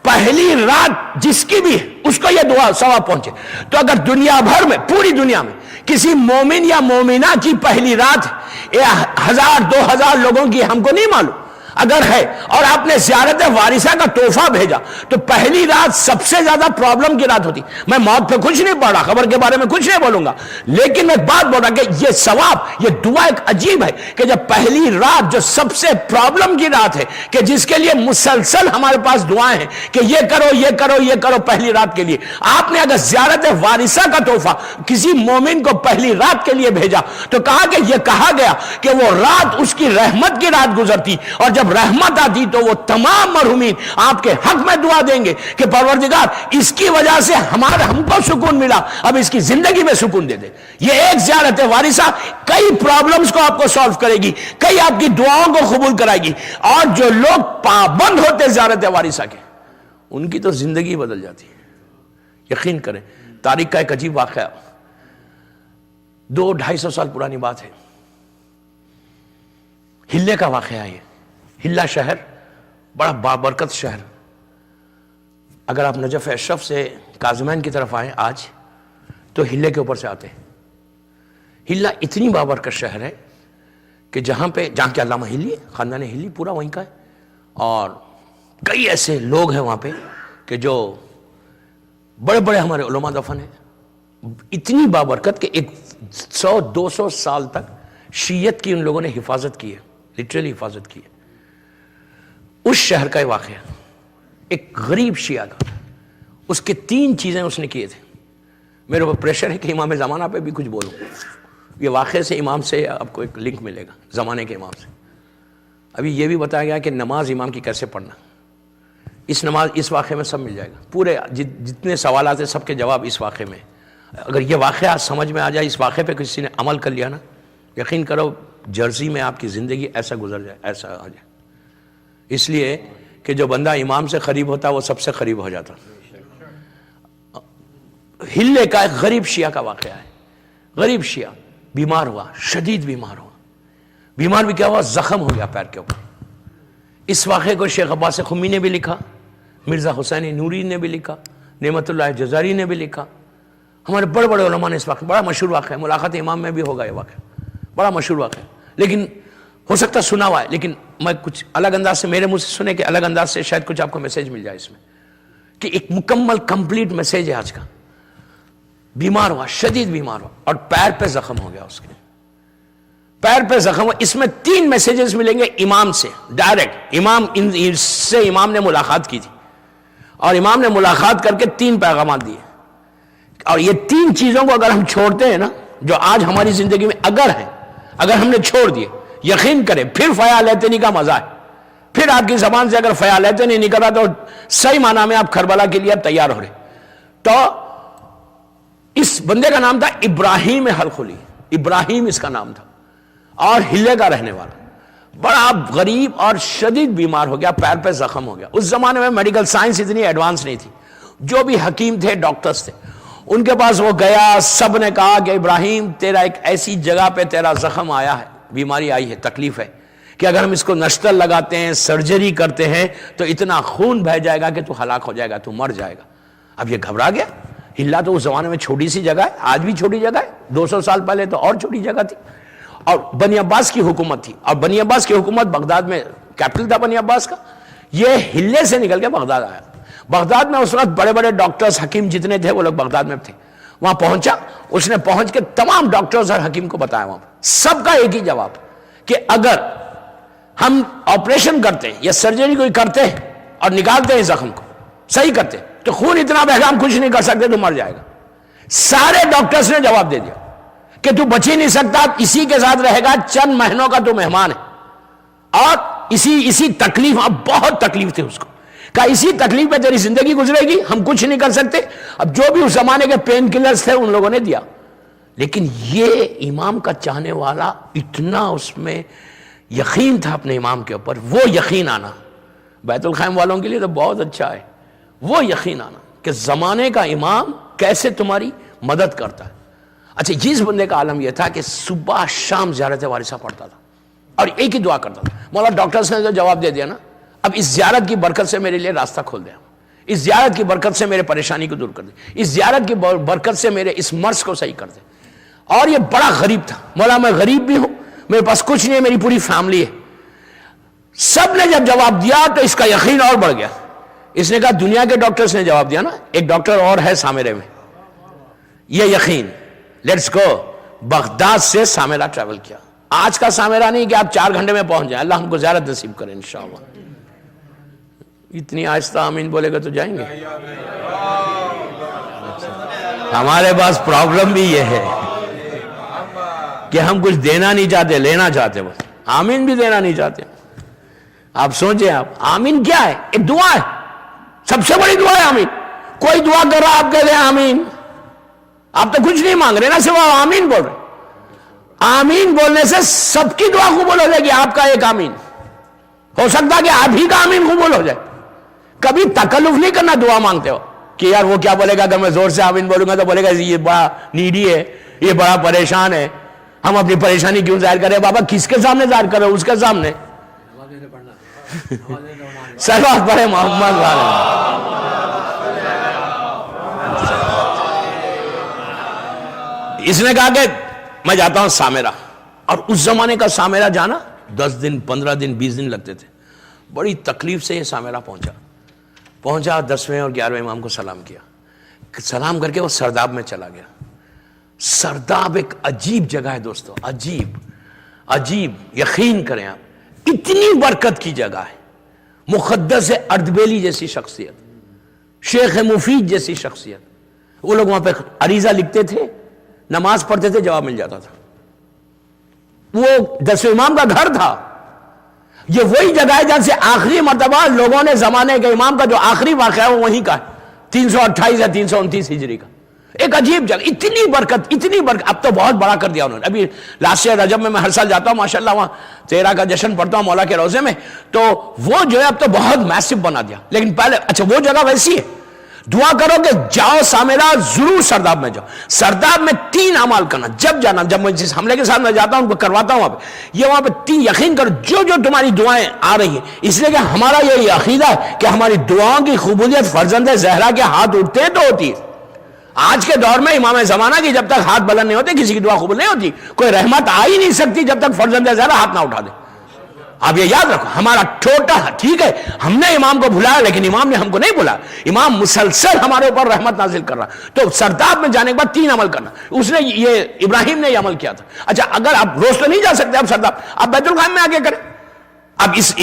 پہلی رات جس کی بھی ہے اس کو یہ دعا ثواب پہنچے. تو اگر دنیا بھر میں, پوری دنیا میں کسی مومن یا مومنہ کی پہلی رات ہے, 1000-2000 لوگوں کی ہم کو نہیں معلوم, اگر ہے اور آپ نے زیارت وارثہ کا تحفہ بھیجا تو پہلی رات سب سے زیادہ پرابلم کی رات ہوتی. میں موت پہ کچھ نہیں پڑھ رہا, خبر کے بارے میں کچھ نہیں بولوں گا, لیکن میں بات بول رہا کہ یہ ثواب, یہ دعا ایک عجیب ہے کہ جب پہلی رات جو سب سے پرابلم کی رات ہے, کہ جس کے لیے مسلسل ہمارے پاس دعائیں ہیں کہ یہ کرو یہ کرو یہ کرو پہلی رات کے لیے, آپ نے اگر زیارت وارثہ کا تحفہ کسی مومن کو پہلی رات کے لیے بھیجا تو کہا کہ یہ کہا گیا کہ وہ رات اس کی رحمت کی رات گزرتی, اور جب رحمت آتی تو وہ تمام مرحومین آپ کے حق میں دعا دیں گے کہ پروردگار اس کی وجہ سے ہم کو سکون ملا، اب اس کی زندگی میں سکون دے دے۔ یہ ایک زیارت وارثہ کئی پرابلمز کو آپ کو سالو کرے گی، کئی آپ کی دعاؤں کو قبول کرائے گی، اور جو لوگ پابند ہوتے زیارت وارثہ کے ان کی تو زندگی بدل جاتی ہے۔ یقین کریں، تاریخ کا ایک عجیب واقعہ 200-250 سال پرانی بات ہے، ہلے کا واقعہ ہے۔ ہلا شہر بڑا بابرکت شہر، اگر آپ نجف اشرف سے کاظمین کی طرف آئیں آج تو ہلے کے اوپر سے آتے ہیں۔ ہلا اتنی بابرکت شہر ہے کہ جہاں کے علامہ ہلی، خاندان ہلی پورا وہیں کا ہے، اور کئی ایسے لوگ ہیں وہاں پہ کہ جو بڑے بڑے ہمارے علماء دفن ہیں۔ اتنی بابرکت کہ 100-200 سال تک شیعت کی ان لوگوں نے حفاظت کی ہے، لٹرلی حفاظت کی ہے۔ اس شہر کا واقعہ ایک غریب شیعہ کا، اس کے 3 چیزیں اس نے کیے تھے۔ میرے اوپر پریشر ہے کہ امام زمانہ پہ بھی کچھ بولوں، یہ واقعے سے امام سے آپ کو ایک لنک ملے گا، زمانے کے امام سے۔ ابھی یہ بھی بتایا گیا کہ نماز امام کی کیسے پڑھنا، اس واقعے میں سب مل جائے گا، پورے جتنے سوالات ہیں سب کے جواب اس واقعے میں۔ اگر یہ واقعہ سمجھ میں آ جائے، اس واقعے پہ کسی نے عمل کر لیا نا، یقین کرو جرسی میں آپ کی زندگی ایسا گزر جائے، ایسا آ جائے۔ اس لیے کہ جو بندہ امام سے قریب ہوتا وہ سب سے قریب ہو جاتا۔ ہلے کا ایک غریب شیعہ کا واقعہ ہے۔ غریب شیعہ بیمار ہوا، شدید بیمار ہوا، بیمار بھی کیا ہوا، زخم ہو گیا پیر کے اوپر۔ اس واقعے کو شیخ عباس قمی نے بھی لکھا، مرزا حسین نوری نے بھی لکھا، نعمت اللہ جزاری نے بھی لکھا، ہمارے بڑے بڑے علماء نے اس واقعہ، بڑا مشہور واقعہ ہے، ملاقات امام میں بھی ہوگا یہ واقعہ، بڑا مشہور واقعہ ہے، لیکن ہو سکتا ہے سنا ہوا ہے، لیکن میں کچھ الگ انداز سے میرے منہ سے سنے کہ الگ انداز سے شاید کچھ آپ کو میسیج مل جائے اس میں، کہ ایک مکمل کمپلیٹ میسیج ہے آج کا۔ بیمار ہوا، شدید بیمار ہوا، اور پیر پہ زخم ہو گیا، اس کے پیر پہ زخم ہوا۔ اس میں 3 میسیجز ملیں گے امام سے ڈائریکٹ، امام نے ملاقات کی تھی، اور امام نے ملاقات کر کے 3 پیغامات دیے، اور یہ 3 چیزوں کو اگر ہم چھوڑتے ہیں نا، جو آج ہماری زندگی میں اگر ہم نے چھوڑ دیے، یقین کریں پھر فیالیتنی کا مزہ ہے، پھر آپ کی زبان سے اگر فیالیتنی نکلا تو صحیح معنی میں آپ کربلا کے لیے تیار ہو رہے۔ تو اس بندے کا نام تھا ابراہیم حلخلی، ابراہیم اس کا نام تھا، اور ہلے کا رہنے والا، بڑا غریب اور شدید بیمار ہو گیا، پیر پہ زخم ہو گیا۔ اس زمانے میں میڈیکل سائنس اتنی ایڈوانس نہیں تھی، جو بھی حکیم تھے، ڈاکٹرز تھے، ان کے پاس وہ گیا، سب نے کہا کہ ابراہیم تیرا ایک ایسی جگہ پہ تیرا زخم آیا ہے، بیماری آئی ہے، تکلیف ہے، کہ اگر ہم اس کو نشتر لگاتے ہیں، سرجری کرتے ہیں تو اتنا خون بہہ جائے گا کہ تو ہلاک ہو جائے گا، تو مر جائے گا۔ اب یہ گھبرا گیا۔ ہلا تو اس زمانے میں چھوٹی سی جگہ ہے، آج بھی چھوٹی جگہ ہے، 200 سال پہلے تو اور چھوٹی جگہ تھی، اور بنی عباس کی حکومت تھی، اور بنی عباس کی حکومت بغداد میں کیپٹل تھا بنی عباس کا۔ یہ ہلے سے نکل کے بغداد آیا۔ بغداد میں اس وقت بڑے بڑے ڈاکٹرز، حکیم جتنے تھے وہ لوگ بغداد میں تھے۔ وہاں پہنچا، اس نے پہنچ کے تمام ڈاکٹرز اور حکیم کو بتایا، وہاں سب کا ایک ہی جواب کہ اگر ہم آپریشن کرتے ہیں یا سرجری کوئی کرتے ہیں اور نکالتے ہیں زخم کو، صحیح کرتے ہیں، تو خون اتنا بہے گا ہم کچھ نہیں کر سکتے، تو مر جائے گا۔ سارے ڈاکٹرز نے جواب دے دیا کہ تو بچ ہی نہیں سکتا، اسی کے ساتھ رہے گا، چند مہینوں کا تو مہمان ہے، اور اسی تکلیف، اب بہت تکلیف تھی اس کو، کہا اسی تکلیف میں تیری زندگی گزرے گی، ہم کچھ نہیں کر سکتے۔ اب جو بھی اس زمانے کے پین کلرز تھے ان لوگوں نے دیا، لیکن یہ امام کا چاہنے والا، اتنا اس میں یقین تھا اپنے امام کے اوپر، وہ یقین آنا بیت الخیم والوں کے لیے تو بہت اچھا ہے، وہ یقین آنا کہ زمانے کا امام کیسے تمہاری مدد کرتا ہے۔ اچھا، جس بندے کا عالم یہ تھا کہ صبح شام زیارت وارثہ پڑھتا تھا اور ایک ہی دعا کرتا تھا، مولا ڈاکٹرز نے جو جواب دے دیا نا، اب اس زیارت کی برکت سے میرے لیے راستہ کھول دیا، اس زیارت کی برکت سے میرے پریشانی کو دور کر دے، اس زیارت کی برکت سے میرے اس مرض کو صحیح کر دے۔ اور یہ بڑا غریب تھا، مولا میں غریب بھی ہوں، میرے پاس کچھ نہیں ہے، میری پوری فیملی ہے۔ سب نے جب جواب دیا تو اس کا یقین اور بڑھ گیا۔ اس نے کہا دنیا کے ڈاکٹرز نے جواب دیا نا، ایک ڈاکٹر اور ہے سامرے میں، یہ یقین، لیٹس گو۔ بغداد سے سامرہ ٹریول کیا، آج کا سامرہ نہیں کہ آپ 4 گھنٹے میں پہنچ جائیں، اللہ ہم کو زیارت نصیب کرے انشاءاللہ۔ اتنی آہستہ آمین بولے گا تو جائیں گے۔ ہمارے پاس پرابلم بھی یہ ہے کہ ہم کچھ دینا نہیں چاہتے، لینا چاہتے، بس آمین بھی دینا نہیں چاہتے۔ آپ سوچیں آپ آمین کیا ہے؟ ایک دعا ہے، سب سے بڑی دعا ہے آمین. کوئی دعا کر رہا آپ کہہ رہے ہیں آمین. آپ تو کچھ نہیں مانگ رہے نا، سوا آمین بول رہے. آمین بولنے سے سب کی دعا قبول ہو جائے گی. آپ کا ایک آمین ہو سکتا ہے کہ آپ ہی کا آمین قبول ہو جائے. کبھی تکلف نہیں کرنا دعا مانگتے ہو کہ یار وہ کیا بولے گا اگر میں زور سے آمین بولوں گا تو بولے گا یہ بڑا نیڈی ہے، یہ بڑا پریشان ہے، ہم اپنی پریشانی کیوں ظاہر کریں؟ بابا کس کے سامنے ظاہر کرو؟ اس کے سامنے. صلوات پڑھے محمد والے. اس نے کہا کہ میں جاتا ہوں سامرہ، اور اس زمانے کا سامرہ جانا 10 دن 15 دن 20 دن لگتے تھے. بڑی تکلیف سے یہ سامرہ پہنچا 10ویں اور 11ویں امام کو سلام کیا. سلام کر کے وہ سرداب میں چلا گیا. سرداب ایک عجیب جگہ ہے دوستو، عجیب. یقین کریں آپ، اتنی برکت کی جگہ ہے. مقدس اردبیلی جیسی شخصیت، شیخ مفید جیسی شخصیت. وہ لوگ وہاں پہ عریضہ لکھتے تھے، نماز پڑھتے تھے، جواب مل جاتا تھا. وہ 10ویں امام کا گھر تھا. یہ وہی جگہ ہے جہاں سے آخری مرتبہ لوگوں نے زمانے کے امام کا جو آخری واقعہ ہے وہ وہیں کا ہے، 328 یا 329 ہجری کا. ایک عجیب جگہ، اتنی برکت. اب تو بہت بڑا کر دیا انہوں نے. ابھی لاسٹ ایئر رجب میں ہر سال جاتا ہوں ماشاءاللہ، وہاں 13 کا جشن پڑھتا ہوں مولا کے روزے میں. تو وہ جو ہے اب تو بہت میسو بنا دیا. لیکن پہلے اچھا وہ جگہ ویسی ہے. دعا کرو کہ جاؤ سامرہ، ضرور سرداب میں جاؤ. سرداب میں 3 اعمال کرنا. جب جانا، جب میں جس حملے کے ساتھ میں جاتا ہوں ان کو کرواتا ہوں وہاں پہ، یہ وہاں پہ 3 یقین کرو جو تمہاری دعائیں آ رہی ہیں. اس لیے کہ ہمارا یہ عقیدہ ہے کہ ہماری دعاؤں کی قبولیت فرزند زہرا کے ہاتھ اٹھتے ہیں تو ہوتی ہے. آج کے دور میں امام زمانہ کی جب تک ہاتھ بلند نہیں ہوتے کسی کی دعا قبول نہیں ہوتی. کوئی رحمت آ ہی نہیں سکتی جب تک فرزند زہرا ہاتھ نہ اٹھا دے. آپ یہ یاد رکھو، ہمارا چھوٹا، ٹھیک ہے ہم نے امام کو بھلایا لیکن امام نے ہم کو نہیں بھلایا. امام مسلسل ہمارے اوپر رحمت نازل کر رہا. تو سرداب میں جانے کے بعد 3 عمل کرنا. اس نے یہ ابراہیم نے یہ عمل کیا تھا. اچھا اگر آپ روز تو نہیں جا سکتے آپ سرداب، آپ بیت الخان میں آگے کریں، آپ اس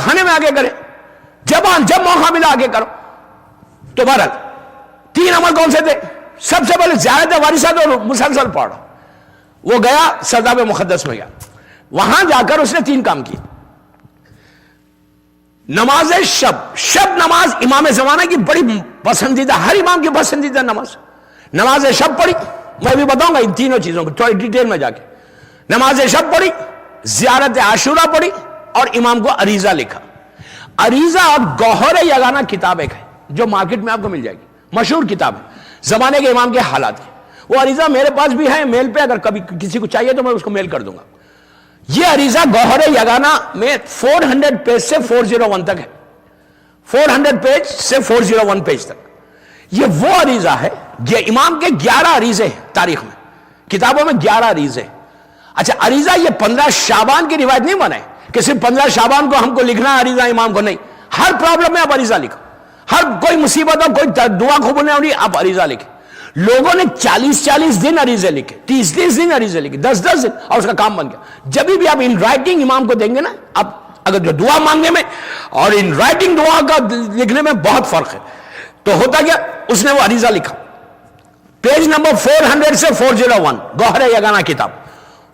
خانے میں آگے کریں، جب موقع ملا آگے کرو. تو بہرحال 3 عمل کون سے تھے؟ سب سے پہلے زیارت وارثات اور مسلسل پڑھو. وہ گیا سرداب مقدس میں گیا، وہاں جا کر اس نے 3 کام کیے. نماز شب نماز امام زمانہ کی بڑی پسندیدہ، ہر امام کی پسندیدہ نماز شب پڑھی. میں بھی بتاؤں گا ان تینوں چیزوں کو تھوڑی ڈیٹیل میں جا کے. نماز شب پڑھی، زیارت عاشورہ پڑھی، اور امام کو عریضہ لکھا. عریضہ اور گوہر یگانہ کتاب ایک ہے جو مارکیٹ میں آپ کو مل جائے گی، مشہور کتاب ہے زمانے کے امام کے حالات کی. وہ عریضہ میرے پاس بھی ہے میل پہ، اگر کبھی کسی کو چاہیے تو میں اس کو میل کر دوں گا. یہ عریضہ گوہر یگانہ میں 400 پیج سے 401 تک ہے. 400 پیج سے 401 پیج تک. یہ وہ عریضہ ہے، یہ امام کے 11 عریضے ہیں تاریخ میں، کتابوں میں 11 عریضے. اچھا عریضہ یہ 15 شعبان کی روایت نہیں بنائے کہ صرف 15 شعبان کو ہم کو لکھنا عریضہ امام کو، نہیں. ہر پرابلم میں آپ عریضہ لکھو، ہر کوئی مصیبت ہو، کوئی دعا قبول نہیں ہو رہی، آپ عریضہ لکھیں. لوگوں نے 40 دن عریضے لکھے، 30 دن عریضے لکھے، 10 دن، اور اس کا کام بن گیا. جب بھی آپ ان رائٹنگ امام کو دیں گے نا، آپ اگر جو دعا مانگنے میں اور ان رائٹنگ دعا کا لکھنے میں بہت فرق ہے. تو ہوتا کیا، اس نے وہ عریضہ لکھا، پیج نمبر 400 سے 401 گوہر یگانہ کتاب،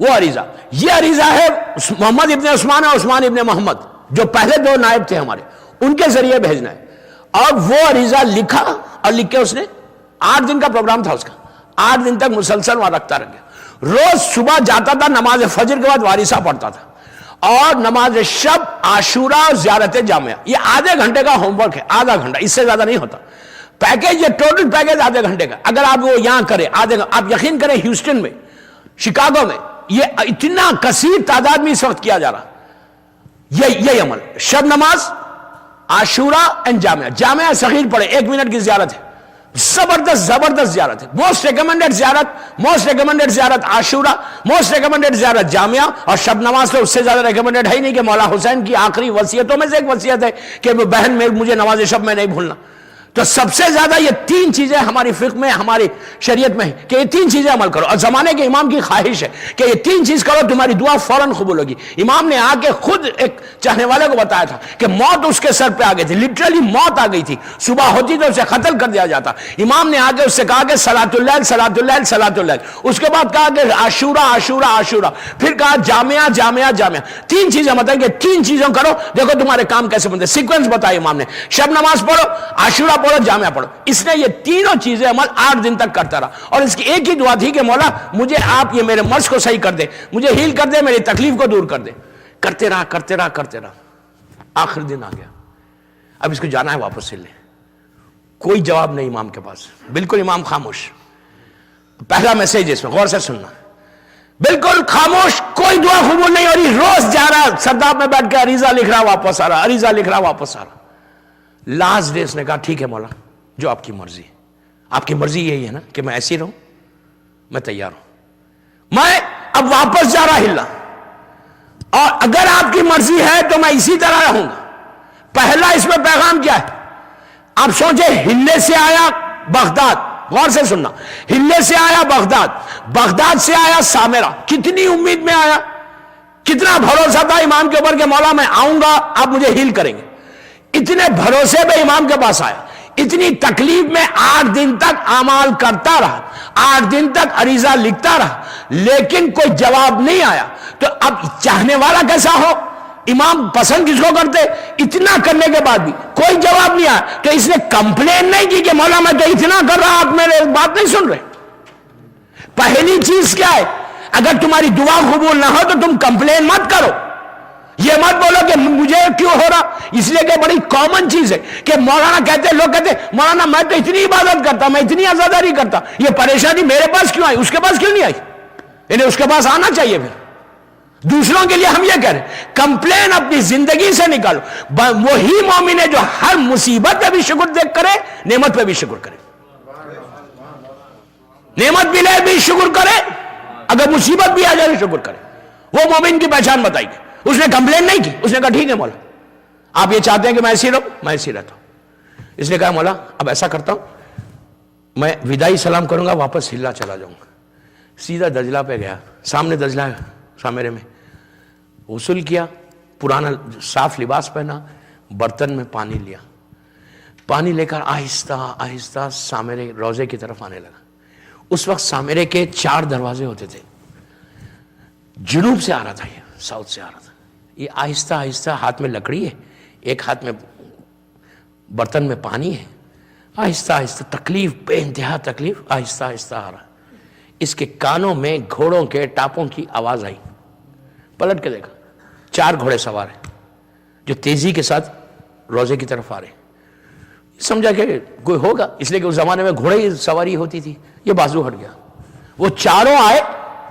وہ عریضہ. یہ عریضہ ہے محمد ابن عثمان اور عثمان ابن محمد جو پہلے 2 نائب تھے ہمارے، ان کے ذریعے بھیجنا ہے. اور وہ عریضہ لکھا، اور لکھ کے اس نے 8 دن کا پروگرام تھا اس کا، 8 دن تک مسلسل وہاں رکھتا رہ گیا. روز صبح جاتا تھا، نماز فجر کے بعد وارثہ پڑھتا تھا، اور نماز شب، عاشورہ، زیارت جامعہ. یہ آدھے گھنٹے کا ہوم ورک ہے، آدھا گھنٹہ، اس سے زیادہ نہیں ہوتا. پیکیج یہ ٹوٹل پیکیج آدھے گھنٹے کا. اگر آپ وہ یہاں کریں آپ یقین کریں ہیوسٹن میں، شکاگو میں یہ اتنا کثیر تعداد میں اس وقت کیا جا رہا. یہ عمل شب نماز، عاشورہ اینڈ جامعہ صغیر پڑھے، 1 منٹ کی زیارت ہے. زبردست زیارت ہے. موسٹ ریکمنڈڈ زیارت عاشورہ، موسٹ ریکمنڈڈ زیارت جامعہ، اور شب نماز تو اس سے زیادہ ریکمنڈڈ ہے ہی نہیں کہ مولا حسین کی آخری وصیتوں میں سے ایک وصیت ہے کہ بہن میں مجھے نماز شب میں نہیں بھولنا. تو سب سے زیادہ یہ تین چیزیں ہماری فقہ میں, ہماری شریعت میں کہ یہ تین چیزیں عمل کرو, اور زمانے کے امام کی خواہش ہے کہ یہ تین چیز کرو, تمہاری دعا فوراً قبول ہوگی. امام نے آ کے خود ایک چاہنے والے کو بتایا تھا کہ موت اس کے سر پہ آ گئی تھی, لٹرلی موت آ گئی تھی, صبح ہوتی تو اسے قتل کر دیا جاتا. امام نے آ کے اس سے کہا کہ صلاۃ اللیل صلاۃ اللیل صلاۃ اللیل, اس کے بعد کہا کہ عاشورہ عاشورہ عاشورہ, پھر کہا جامعہ جامعہ جامعہ. تین چیزیں بتائیں کہ تین چیزوں کرو, دیکھو تمہارے کام کیسے بنتے. سیکوینس بتایا امام نے, شب نماز پڑھو, عاشورہ پڑھو, جامعہ پڑھو. اس نے یہ تینوں چیزیں عمل 8 دن تک کرتا رہا, اور اس کی ایک ہی دعا تھی کہ مولا مجھے آپ یہ میرے مرض کو صحیح کر دے, مجھے ہیل کر دے, میری تکلیف کو دور کر دے. کرتے رہا کرتے رہا کرتے رہا, آخر دن آ گیا, اب اس کو جانا ہے واپس سے لے. کوئی جواب نہیں امام کے پاس, بالکل امام خاموش. پہلا میسج اس میں غور سے سننا, بالکل خاموش, کوئی دعا قبول نہیں ہو رہی. روز جا رہا سرداب میں بیٹھ کے عریضہ لکھ رہا, واپس آ رہا, عریضہ لکھ رہا, واپس آ رہا. لاسٹ ڈے اس نے کہا ٹھیک ہے مولا جو آپ کی مرضی, آپ کی مرضی یہی ہے نا کہ میں ایسی رہوں, میں تیار ہوں, میں اب واپس جا رہا ہلنا, اور اگر آپ کی مرضی ہے تو میں اسی طرح رہوں گا. پہلا اس میں پیغام کیا ہے آپ سوچے, ہلنے سے آیا بغداد, غور سے سننا, ہلنے سے آیا بغداد, بغداد سے آیا سامرہ. کتنی امید میں آیا, کتنا بھروسہ تھا امام کے اوپر کہ مولا میں آؤں گا آپ مجھے ہیل کریں گے. اتنے بھروسے پہ امام کے پاس آیا, اتنی تکلیف میں 8 دن تک اعمال کرتا رہا, 8 دن تک عریضہ لکھتا رہا, لیکن کوئی جواب نہیں آیا. تو اب چاہنے والا کیسا ہو, امام پسند کس کو کرتے, اتنا کرنے کے بعد بھی کوئی جواب نہیں آیا. تو اس نے کمپلین نہیں کی کہ مولا میں تو اتنا کر رہا, آپ میرے بات نہیں سن رہے. پہلی چیز کیا ہے, اگر تمہاری دعا قبول نہ ہو تو تم کمپلین مت کرو, یہ مت بولو کہ مجھے کیوں ہو رہا. اس لیے کہ بڑی کامن چیز ہے کہ مولانا کہتے, لوگ کہتے مولانا میں تو اتنی عبادت کرتا, میں اتنی عزاداری کرتا, یہ پریشانی میرے پاس کیوں آئی, اس کے پاس کیوں نہیں آئی. انہیں اس کے پاس آنا چاہیے. پھر دوسروں کے لیے ہم یہ کہہ رہے ہیں کمپلین اپنی زندگی سے نکالو. وہی مومن ہے جو ہر مصیبت پہ بھی شکر دیکھ کرے, نعمت پہ بھی شکر کرے, نعمت بھی لے بھی شکر کرے, اگر مصیبت بھی آ جائے بھی شکر کرے. وہ مومن کی پہچان بتائی گئی. اس نے کمپلین نہیں کی, اس نے کہا ٹھیک ہے مولا آپ یہ چاہتے ہیں کہ میں ایسی رہوں, میں ایسی رہتا ہوں. اس نے کہا مولا اب ایسا کرتا ہوں, میں وداعی سلام کروں گا, واپس ہلا چلا جاؤں گا. سیدھا دجلہ پہ گیا, سامنے دجلہ سامرے میں, غسل کیا, پرانا صاف لباس پہنا, برتن میں پانی لیا, پانی لے کر آہستہ آہستہ سامرے روزے کی طرف آنے لگا. اس وقت سامرے کے 4 دروازے ہوتے تھے. جنوب سے آ رہا تھا, یہ ساؤتھ سے آ رہا تھا. یہ آہستہ آہستہ, ہاتھ میں لکڑی ہے, ایک ہاتھ میں برتن میں پانی ہے, آہستہ آہستہ, تکلیف بے انتہا تکلیف, آہستہ آہستہ آ رہا. اس کے کانوں میں گھوڑوں کے ٹاپوں کی آواز آئی. پلٹ کے دیکھا, 4 گھوڑے سوار ہیں جو تیزی کے ساتھ روزے کی طرف آ رہے ہیں. سمجھا کہ کوئی ہوگا, اس لیے کہ اس زمانے میں گھوڑے کی سواری ہوتی تھی. یہ بازو ہٹ گیا, وہ چاروں آئے,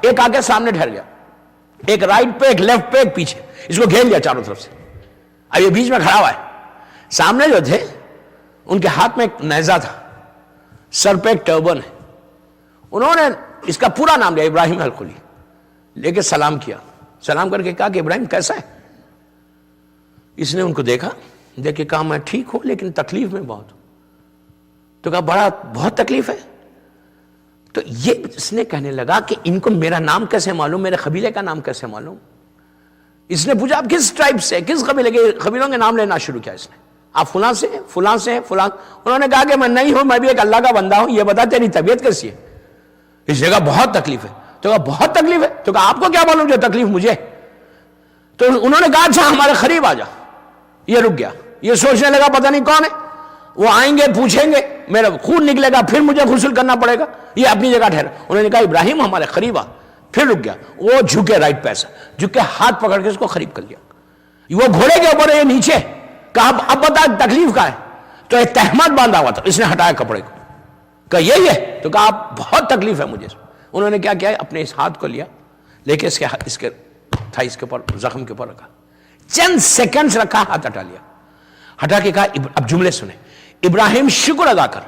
ایک آ کے سامنے ٹھہر گیا, ایک رائٹ پہ, ایک لیفٹ پہ, ایک پیچھے, اس کو گھیر لیا چاروں طرف سے. اب یہ بیچ میں کھڑا ہوا ہے. سامنے جو تھے ان کے ہاتھ میں ایک نیزہ تھا, سر پہ ایک ٹربن ہے. انہوں نے اس کا پورا نام لیا, ابراہیم الخلی, لے کے سلام کیا. سلام کر کے کہا کہ ابراہیم کیسا ہے. اس نے ان کو دیکھا, دیکھ کے کہا میں ٹھیک ہوں لیکن تکلیف میں بہت ہوں. تو کہا بہت تکلیف ہے. تو یہ اس نے کہنے لگا کہ ان کو میرا نام کیسے معلوم, میرے قبیلے کا نام کیسے معلوم. اس نے پوچھا آپ کس ٹرائب سے, کس قبیلے کے, قبیلوں کے نام لینا شروع کیا اس نے. آپ فلاں سے, فلاں سے, فلاں. انہوں نے کہا کہ میں نہیں ہوں, میں بھی ایک اللہ کا بندہ ہوں. یہ بتا تیری طبیعت کیسی ہے. اس جگہ بہت تکلیف ہے. تو کہا بہت تکلیف ہے. تو کہا آپ کو کیا معلوم جو تکلیف مجھے. تو انہوں نے کہا اچھا ہمارے قریب آ جا. یہ رک گیا, یہ سوچنے لگا پتہ نہیں کون ہے. وہ آئیں گے, پوچھیں گے, میرا خون نکلے گا, پھر مجھے غسل کرنا پڑے گا. یہ اپنی جگہ ٹھہرا. انہوں نے کہا ابراہیم ہمارے قریب آ. پھر رک گیا. وہ جھکے رائٹ پہ ایسا, جھک کے ہاتھ پکڑ کے اس کو قریب کر لیا. وہ گھوڑے کے اوپر, یہ نیچے. کہا اب بتا تکلیف کا ہے. تو ایک تہمت باندھا ہوا تھا, اس نے ہٹایا کپڑے کو, کہا یہی ہے. تو کہا بہت تکلیف ہے مجھے. انہوں نے کیا کیا, اپنے اس ہاتھ کو لیا, لے کے اس کے تھائس کے اوپر, زخم کے اوپر رکھا, چند سیکنڈز رکھا, ہاتھ ہٹا لیا. ہٹا کے کہا اب جملے سنے, ابراہیم شکر ادا کر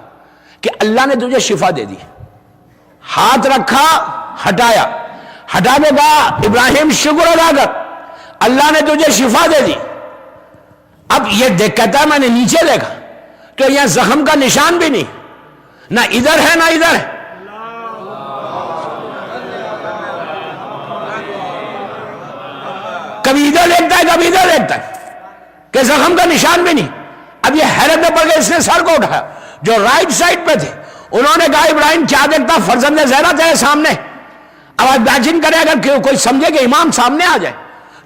کہ اللہ نے تجھے شفا دے دی. ہاتھ رکھا, ہٹایا, ہٹا کے کہا ابراہیم شکر ادا کر اللہ نے تجھے شفا دے دی. اب یہ کہتا ہے میں نے نیچے دیکھا تو یہ زخم کا نشان بھی نہیں، نہ ادھر ہے نہ ادھر ہے. کبھی ادھر دیکھتا ہے کبھی ادھر دیکھتا ہے کہ زخم کا نشان بھی نہیں. اب یہ حیرت میں پڑ گئے، اس نے سر کو اٹھایا. جو رائٹ سائڈ پہ تھے انہوں نے کہا ابراہیم کیا دیکھتا، فرزند زہرا تیرے سامنے. اب امیجن کرے اگر کوئی سمجھے کہ امام سامنے آ جائے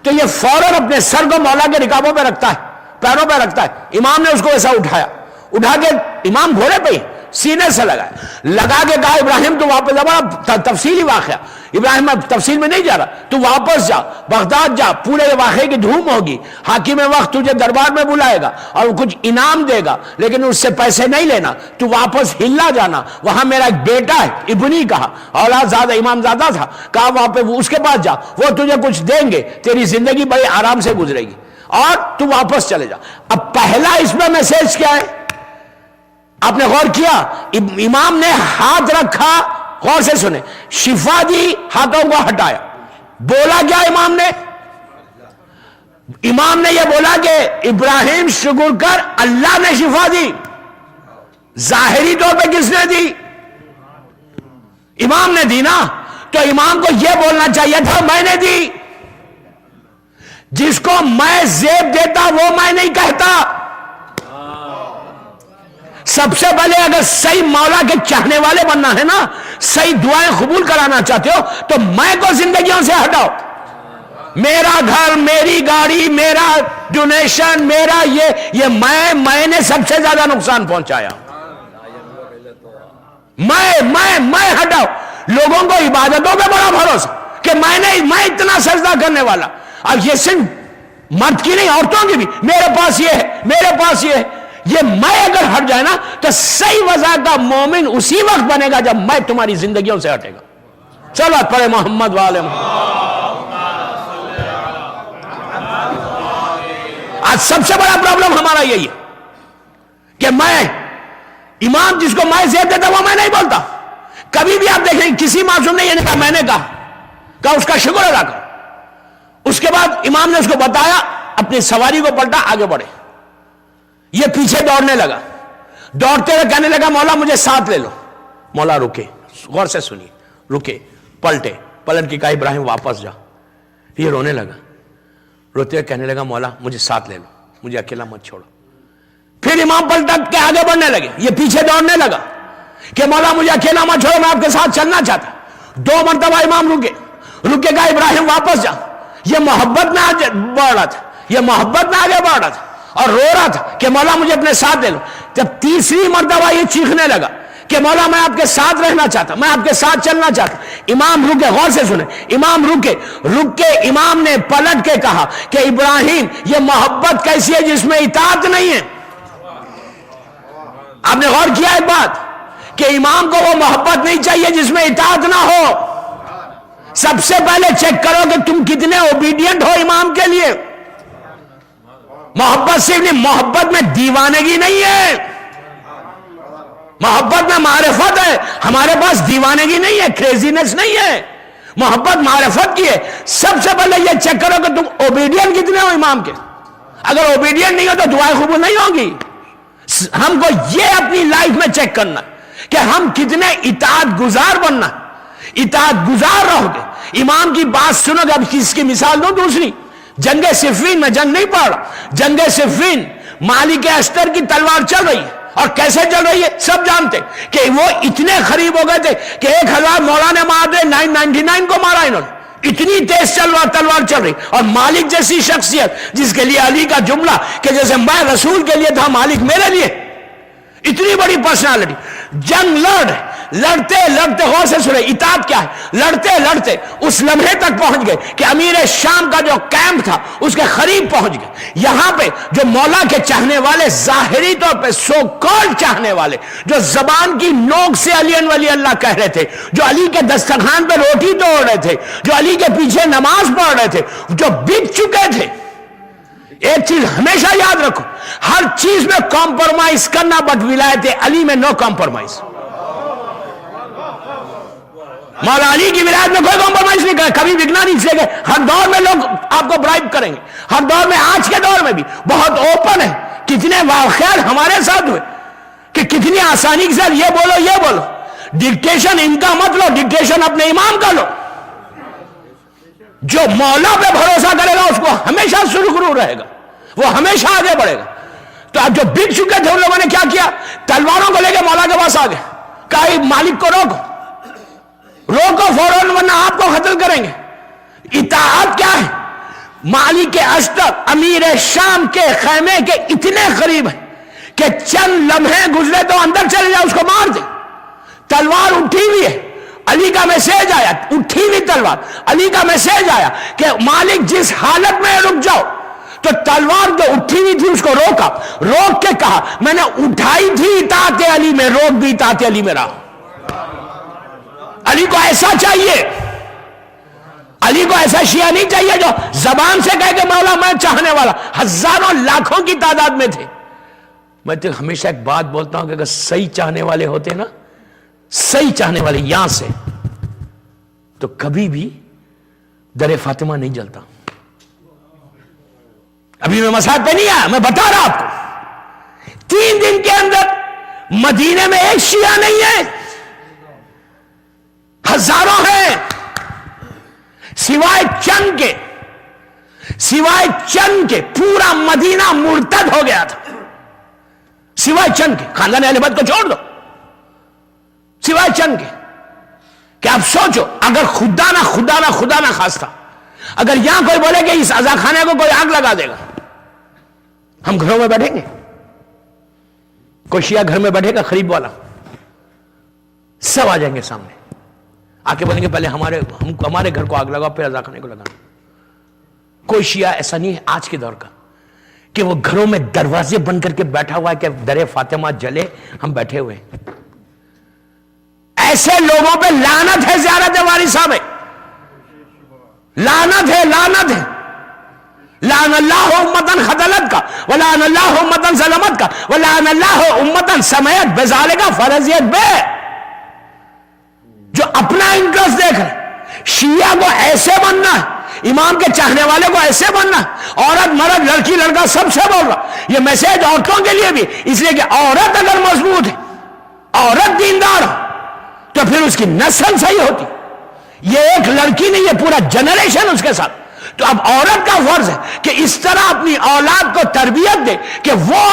تو یہ فوراً اپنے سر کو مولا کے رکابوں پہ رکھتا ہے، پیروں پہ رکھتا ہے. امام نے اس کو ایسا اٹھایا، اٹھا کے امام گھوڑے پہ سینے سے لگا کے کہا ابراہیم تو واپس جا. بڑا تفصیلی واقعہ، ابراہیم اب تفصیل میں نہیں جا رہا، تو واپس جا، بغداد جا، پورے واقعے کی دھوم ہوگی، حاکم وقت تجھے دربار میں بلائے گا اور کچھ انعام دے گا، لیکن اس سے پیسے نہیں لینا. تو واپس ہلا جانا، وہاں میرا ایک بیٹا ہے، ابنی کہا، اولاد زادہ امام زادہ تھا، کہا وہاں پہ اس کے پاس جا، وہ تجھے کچھ دیں گے، تیری زندگی بڑی آرام سے گزرے گی اور تو واپس چلے جا. اب پہلا اس میں میسج کیا ہے؟ آپ نے غور کیا؟ امام نے ہاتھ رکھا، غور سے سنیں، شفا دی، ہاتھوں کو ہٹایا. بولا کیا امام نے؟ امام نے یہ بولا کہ ابراہیم شکر کر، اللہ نے شفا دی. ظاہری طور پہ کس نے دی؟ امام نے دی نا. تو امام کو یہ بولنا چاہیے تھا میں نے دی. جس کو میں زیب دیتا وہ میں نہیں کہتا. سب سے پہلے اگر صحیح مولا کے چاہنے والے بننا ہے نا، صحیح دعائیں قبول کرانا چاہتے ہو تو میں کو زندگیوں سے ہٹاؤ. میرا گھر، میری گاڑی، میرا ڈونیشن، میرا یہ میں نے سب سے زیادہ نقصان پہنچایا. میں ہٹاؤ. لوگوں کو عبادتوں پہ بڑا بھروسہ کہ میں اتنا سجدہ کرنے والا. اب یہ صرف مرد کی نہیں، عورتوں کی بھی، میرے پاس یہ ہے، میرے پاس یہ ہے. یہ میں اگر ہٹ جائے نا تو صحیح وضع کا مومن اسی وقت بنے گا جب میں تمہاری زندگیوں سے ہٹے گا. چلو پڑھے محمد والے محمد. آج سب سے بڑا پرابلم ہمارا یہی ہے کہ میں امام جس کو میں زیب دیتا وہ میں نہیں بولتا. کبھی بھی آپ دیکھیں کسی معصوم نے یہ نہیں کہا میں نے کہا اس کا شکر ادا کرو. اس کے بعد امام نے اس کو بتایا، اپنی سواری کو پلٹا، آگے بڑھے. یہ پیچھے دوڑنے لگا، دوڑتے ہوئے کہنے لگا مولا مجھے ساتھ لے لو. مولا رکے، غور سے سنیے، رکے، پلٹے، پلٹ کے کہا ابراہیم واپس جا. یہ رونے لگا، روتے ہوئے کہنے لگا مولا مجھے ساتھ لے لو، مجھے اکیلا مت چھوڑو. پھر امام پلٹ کے آگے بڑھنے لگے. یہ پیچھے دوڑنے لگا کہ مولا مجھے اکیلا مت چھوڑو، میں آپ کے ساتھ چلنا چاہتا. 2 مرتبہ امام رکے کہا ابراہیم واپس جا. یہ محبت میں آگے بڑھ رہا تھا، یہ محبت میں آگے بڑھ رہا تھا اور رو رہا تھا کہ مولا مجھے اپنے ساتھ لے لو. جب تیسری مرتبہ یہ چیخنے لگا کہ مولا میں آپ کے ساتھ رہنا چاہتا، میں آپ کے ساتھ چلنا چاہتا. امام رکے، غور سے سنیں، امام رک کے امام نے پلٹ کے کہا کہ ابراہیم یہ محبت کیسی ہے جس میں اطاعت نہیں ہے. آپ نے غور کیا ایک بات کہ امام کو وہ محبت نہیں چاہیے جس میں اطاعت نہ ہو. سب سے پہلے چیک کرو کہ تم کتنے اوبیڈینٹ ہو امام کے لیے. محبت صرف نہیں، محبت میں دیوانگی نہیں ہے، محبت میں معرفت ہے. ہمارے پاس دیوانگی نہیں ہے، کریزینس نہیں ہے، محبت معرفت کی ہے. سب سے پہلے یہ چیک کرو کہ تم اوبیڈینٹ کتنے ہو امام کے. اگر اوبیڈینٹ نہیں ہو تو دعائیں قبول نہیں ہوں گی. ہم کو یہ اپنی لائف میں چیک کرنا کہ ہم کتنے اطاعت گزار بننا. اطاعت گزار رہو گے، امام کی بات سنو گے. اب اس کی مثال دوں دوسری. جنگ صفین میں جنگ نہیں پڑ رہا، جنگ صفین مالک اشتر کی تلوار چل رہی ہے. اور کیسے چل رہی ہے سب جانتے کہ وہ اتنے قریب ہو گئے تھے کہ 1000 مولا نے مار دے، 999 کو مارا انہوں نے. اتنی تیز تلوار چل رہی. اور مالک جیسی شخصیت جس کے لیے علی کا جملہ کہ جیسے میں رسول کے لیے تھا مالک میرے لیے، اتنی بڑی پرسنالٹی. جنگ لڑتے غور سے سنے اطاعت کیا ہے. لڑتے اس لمحے تک پہنچ گئے کہ امیر شام کا جو کیمپ تھا اس کے قریب پہنچ گئے. یہاں پہ جو مولا کے چاہنے والے، ظاہری طور پہ سو کال چاہنے والے، جو زبان کی نوک سے علی ولی اللہ کہہ رہے تھے، جو علی کے دسترخوان پہ روٹی توڑ رہے تھے، جو علی کے پیچھے نماز پڑھ رہے تھے، جو بک چکے تھے. ایک چیز ہمیشہ یاد رکھو، ہر چیز میں کمپرومائز کرنا، بٹ ولایت علی میں نو کمپرومائز. مولا علی کی ولایت میں کوئی کمپرومائز نہیں کرے، کبھی بکنا نہیں چاہیے. ہر دور میں لوگ آپ کو برائب کریں گے، ہر دور میں، آج کے دور میں بھی بہت اوپن ہے. کتنے واقعات ہمارے ساتھ ہوئے کہ کتنی آسانی کے ساتھ یہ بولو یہ بولو. ڈکٹیشن ان کا مت لو, ڈکٹیشن اپنے امام کا لو. جو مولا پہ بھروسہ کرے گا اس کو ہمیشہ سرخرو رہے گا, وہ ہمیشہ آگے بڑھے گا. تو اب جو بک چکے تھے ان لوگوں نے کیا کیا, تلواروں کو لے کے مولا کے پاس آ گئے, کہا مالک کو روکو, روکو فوراً ورنہ آپ کو قتل کریں گے. اطاعت کیا ہے؟ مالک اشتر امیر شام کے خیمے کے اتنے قریب ہے کہ چند لمحے گزرے تو اندر چلے جائے اس کو مار دے. تلوار اٹھی ہوئی ہے, علی کا میسیج آیا, اٹھی ہوئی تلوار, علی کا میسیج آیا کہ مالک جس حالت میں رک جاؤ. تو تلوار جو اٹھی ہوئی تھی اس کو روکا, روک کے کہا میں نے اٹھائی تھی اطاعت علی میں, روک بھی اطاعت علی میں رہا. علی کو ایسا چاہیے, علی کو ایسا شیعہ نہیں چاہیے جو زبان سے کہے کہ مولا میں چاہنے والا. ہزاروں لاکھوں کی تعداد میں تھے. میں تو ہمیشہ ایک بات بولتا ہوں کہ اگر صحیح چاہنے والے ہوتے نا, صحیح چاہنے والے یہاں سے, تو کبھی بھی در فاطمہ نہیں جلتا. ابھی میں مسائل پہ نہیں آیا, میں بتا رہا آپ کو 3 دن کے اندر مدینے میں ایک شیعہ نہیں ہے, ہزاروں ہیں. سوائے چند کے پورا مدینہ مرتد ہو گیا تھا. سوائے چند کے, خاندان اہل بیت کو چھوڑ دو, سوائے چند کے. کہ آپ سوچو اگر خدا نہ خواستہ اگر یہاں کوئی بولے کہ اس عزا خانے کو کوئی آگ لگا دے گا, ہم گھروں میں بیٹھیں گے. کوئی شیعہ گھر میں بیٹھے گا قریب والا, سب آ جائیں گے سامنے, آ کے بولیں گے پہلے ہمارے گھر کو آگ لگاؤ پھر عزا خانے کو لگانا. کوئی شیعہ ایسا نہیں ہے آج کے دور کا کہ وہ گھروں میں دروازے بند کر کے بیٹھا ہوا ہے کہ در فاطمہ جلے, ہم بیٹھے ہوئے ہیں. ایسے لوگوں پہ لعنت ہے زیارت وارث صاحب, لعنت ہے. لعن اللہ امتن خدلت کا, ولعن اللہ امتن ظلمت کا, ولعن اللہ امتن سمیت بذالک فرضیت بے. جو اپنا انٹرسٹ دیکھ رہے, شیعہ کو ایسے بننا ہے, امام کے چاہنے والے کو ایسے بننا, عورت مرد لڑکی لڑکا سب سے بول رہا. یہ میسج عورتوں کے لیے بھی, اس لیے کہ عورت اگر مضبوط ہے, عورت دیندار ہو, تو پھر اس کی نسل صحیح ہوتی. یہ ایک لڑکی نہیں, یہ پورا جنریشن اس کے ساتھ. تو اب عورت کا فرض ہے کہ اس طرح اپنی اولاد کو تربیت دے کہ وہ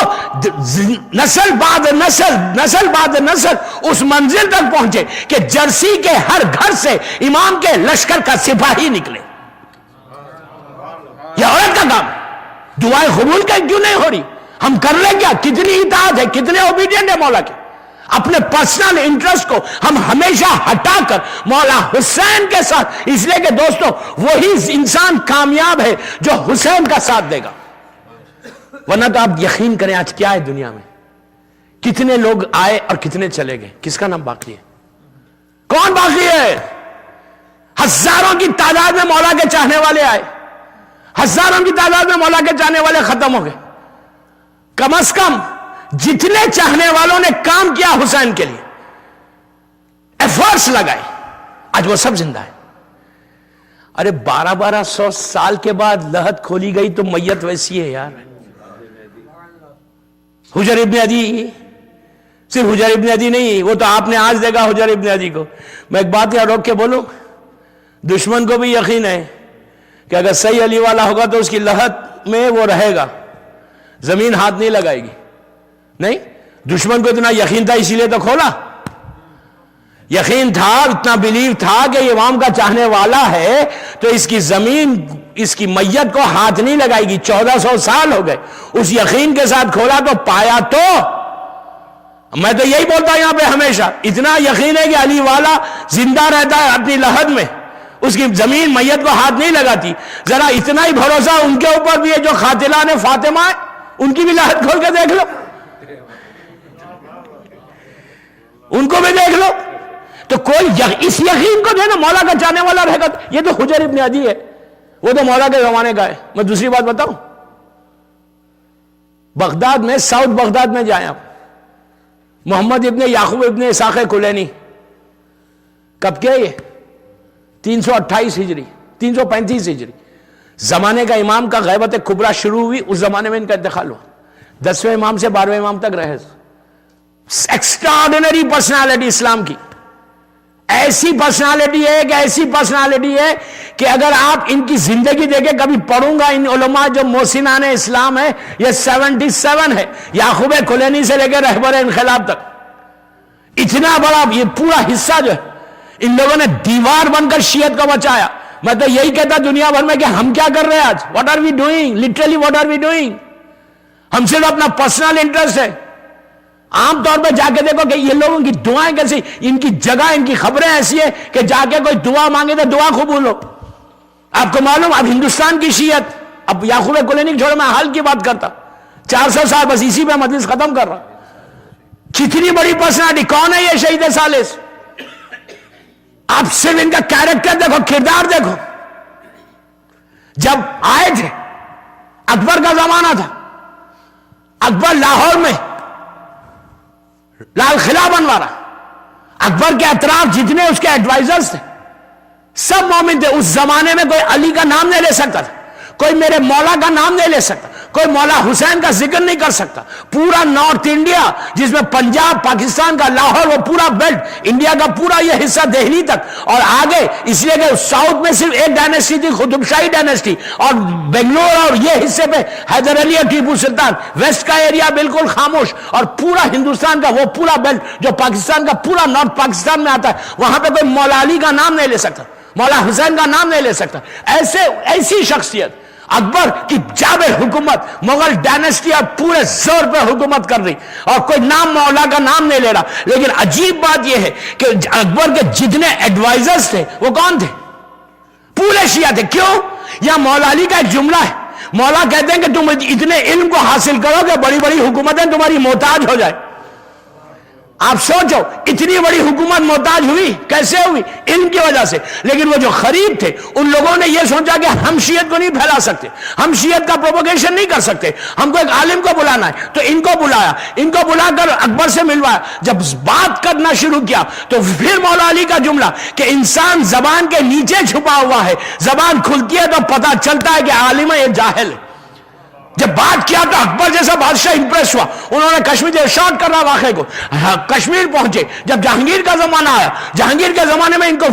نسل بعد نسل اس منزل تک پہنچے کہ جرسی کے ہر گھر سے امام کے لشکر کا سپاہی نکلے. یہ عورت کا کام ہے. دعائیں قبول کیوں نہیں ہو رہی؟ ہم کر لیں کیا؟ کتنی اطاعت ہے, کتنے اوبیڈینٹ ہے مولا کے. اپنے پرسنل انٹرسٹ کو ہم ہمیشہ ہٹا کر مولا حسین کے ساتھ, اس لیے کہ دوستو وہی انسان کامیاب ہے جو حسین کا ساتھ دے گا. ورنہ تو آپ یقین کریں آج کیا ہے دنیا میں, کتنے لوگ آئے اور کتنے چلے گئے, کس کا نام باقی ہے؟ کون باقی ہے؟ ہزاروں کی تعداد میں مولا کے چاہنے والے آئے, ہزاروں کی تعداد میں مولا کے چاہنے والے ختم ہو گئے. کم از کم جتنے چاہنے والوں نے کام کیا حسین کے لیے, ایفرٹس لگائے, آج وہ سب زندہ ہے. ارے 1200 سال کے بعد لحد کھولی گئی تو میت ویسی ہے یار. حجر ابن عدی, صرف حجر ابن عدی نہیں, وہ تو آپ نے آج دیکھا حجر ابن عدی کو. میں ایک بات یہاں روک کے بولوں, دشمن کو بھی یقین ہے کہ اگر صحیح علی والا ہوگا تو اس کی لحد میں وہ رہے گا, زمین ہاتھ نہیں لگائے گی. نہیں, دشمن کو اتنا یقین تھا اسی لیے تو کھولا. یقین تھا, اتنا بلیو تھا کہ یہ امام کا چاہنے والا ہے تو اس کی زمین, اس کی میت کو ہاتھ نہیں لگائے گی. 1400 سال ہو گئے, اس یقین کے ساتھ کھولا تو پایا. تو میں تو یہی بولتا ہوں یہاں پہ ہمیشہ, اتنا یقین ہے کہ علی والا زندہ رہتا ہے اپنی لحد میں, اس کی زمین میت کو ہاتھ نہیں لگاتی. ذرا اتنا ہی بھروسہ ان کے اوپر بھی ہے جو قاتلان فاطمہ ہے, ان کی بھی لحد کھول کے دیکھ لو, ان کو بھی دیکھ لو. تو کوئی اس یقین کو جو ہے نا مولا کا چاہنے والا رہے گا. یہ تو حجر ابن عدی ہے, وہ تو مولا کے زمانے کا ہے. میں دوسری بات بتاؤں, بغداد میں, ساؤتھ بغداد میں جائیں آپ, محمد ابن یعقوب ابن اسحاق کلینی, کب کیا یہ 328 ہجری 335 ہجری, زمانے کا امام کا غیبت کبریٰ شروع ہوئی, اس زمانے میں ان کا انتقال ہوا. 10ویں امام سے 12ویں امام تک رہے. ایکسٹراڈنری پرسنالٹی اسلام کی. ایسی پرسنالٹی ہے کہ ایسی پرسنالٹی ہے کہ اگر آپ ان کی زندگی دیکھیں, کبھی پڑھوں گا ان علماء جو محسنان اسلام ہے, یہ 77 ہے, یعقوب کلینی سے لے کے رہبر انقلاب تک, اتنا بڑا یہ پورا حصہ جو ہے ان لوگوں نے دیوار بن کر شیعت کو بچایا. میں تو یہی کہتا دنیا بھر میں کہ ہم کیا کر رہے ہیں آج, what are we doing, literally what are we doing. ہم صرف اپنا پرسنل انٹرسٹ ہے. عام طور پہ جا کے دیکھو کہ یہ لوگوں کی دعائیں کیسی, ان کی جگہ, ان کی خبریں ایسی ہیں کہ جا کے کوئی دعا مانگے تو دعا قبول ہو. آپ کو معلوم, اب ہندوستان کی شیعت, اب یعقوب کلینی چھوڑ, میں حال کی بات کرتا, 400 سال بس اسی پہ مجلس ختم کر رہا. کتنی بڑی پرسنالٹی, کون ہے یہ شہید ثالث؟ آپ صرف ان کا کیریکٹر دیکھو, کردار دیکھو. جب آئے تھے, اکبر کا زمانہ تھا, اکبر لاہور میں لال قلعہ بنوا رہا, اکبر کے اطراف جتنے اس کے ایڈوائزرز تھے سب مومن تھے. اس زمانے میں کوئی علی کا نام نہیں لے سکتا تھا, کوئی میرے مولا کا نام نہیں لے سکتا, کوئی مولا حسین کا ذکر نہیں کر سکتا. پورا نارتھ انڈیا جس میں پنجاب, پاکستان کا لاہور, وہ پورا بیلٹ, انڈیا کا پورا یہ حصہ دہلی تک اور آگے, اس لیے کہ ساؤتھ میں صرف ایک ڈائنیسٹی تھی, قطب شاہی ڈائنیسٹی, اور بنگلور اور یہ حصے پہ حیدر علی اور ٹیپو سلطان. ویسٹ کا ایریا بالکل خاموش, اور پورا ہندوستان کا وہ پورا بیلٹ جو پاکستان کا پورا نارتھ پاکستان میں آتا ہے, وہاں پہ کوئی مولا علی کا نام نہیں لے سکتا, مولا حسین کا نام نہیں لے سکتا. ایسی شخصیت اکبر کی جابر حکومت, مغل ڈائنیسٹی اور پورے زور پہ حکومت کر رہی, اور کوئی نام مولا کا نام نہیں لے رہا. لیکن عجیب بات یہ ہے کہ اکبر کے جتنے ایڈوائزرز تھے وہ کون تھے؟ پورے شیعہ تھے. کیوں؟ یا مولا علی کا ایک جملہ ہے, مولا کہتے ہیں کہ تم اتنے علم کو حاصل کرو کہ بڑی بڑی حکومتیں تمہاری محتاج ہو جائے. آپ سوچو, اتنی بڑی حکومت محتاج ہوئی کیسے ہوئی؟ علم کی وجہ سے. لیکن وہ جو غریب تھے ان لوگوں نے یہ سوچا کہ ہم شیعت کو نہیں پھیلا سکتے, ہم شیعت کا پروپیگیشن نہیں کر سکتے, ہم کو ایک عالم کو بلانا ہے. تو ان کو بلایا, ان کو بلا کر اکبر سے ملوایا. جب بات کرنا شروع کیا تو پھر مولا علی کا جملہ کہ انسان زبان کے نیچے چھپا ہوا ہے, زبان کھلتی ہے تو پتہ چلتا ہے کہ عالم ہے یہ جاہل ہے. جب بات کیا تو اکبر جیسا بادشاہ امپریس ہوا, انہوں نے کشمیر ارشاد کر رہا واقعے کو, کشمیر پہنچے. جب جہانگیر کا زمانہ آیا, جہانگیر کے زمانے میں ان کو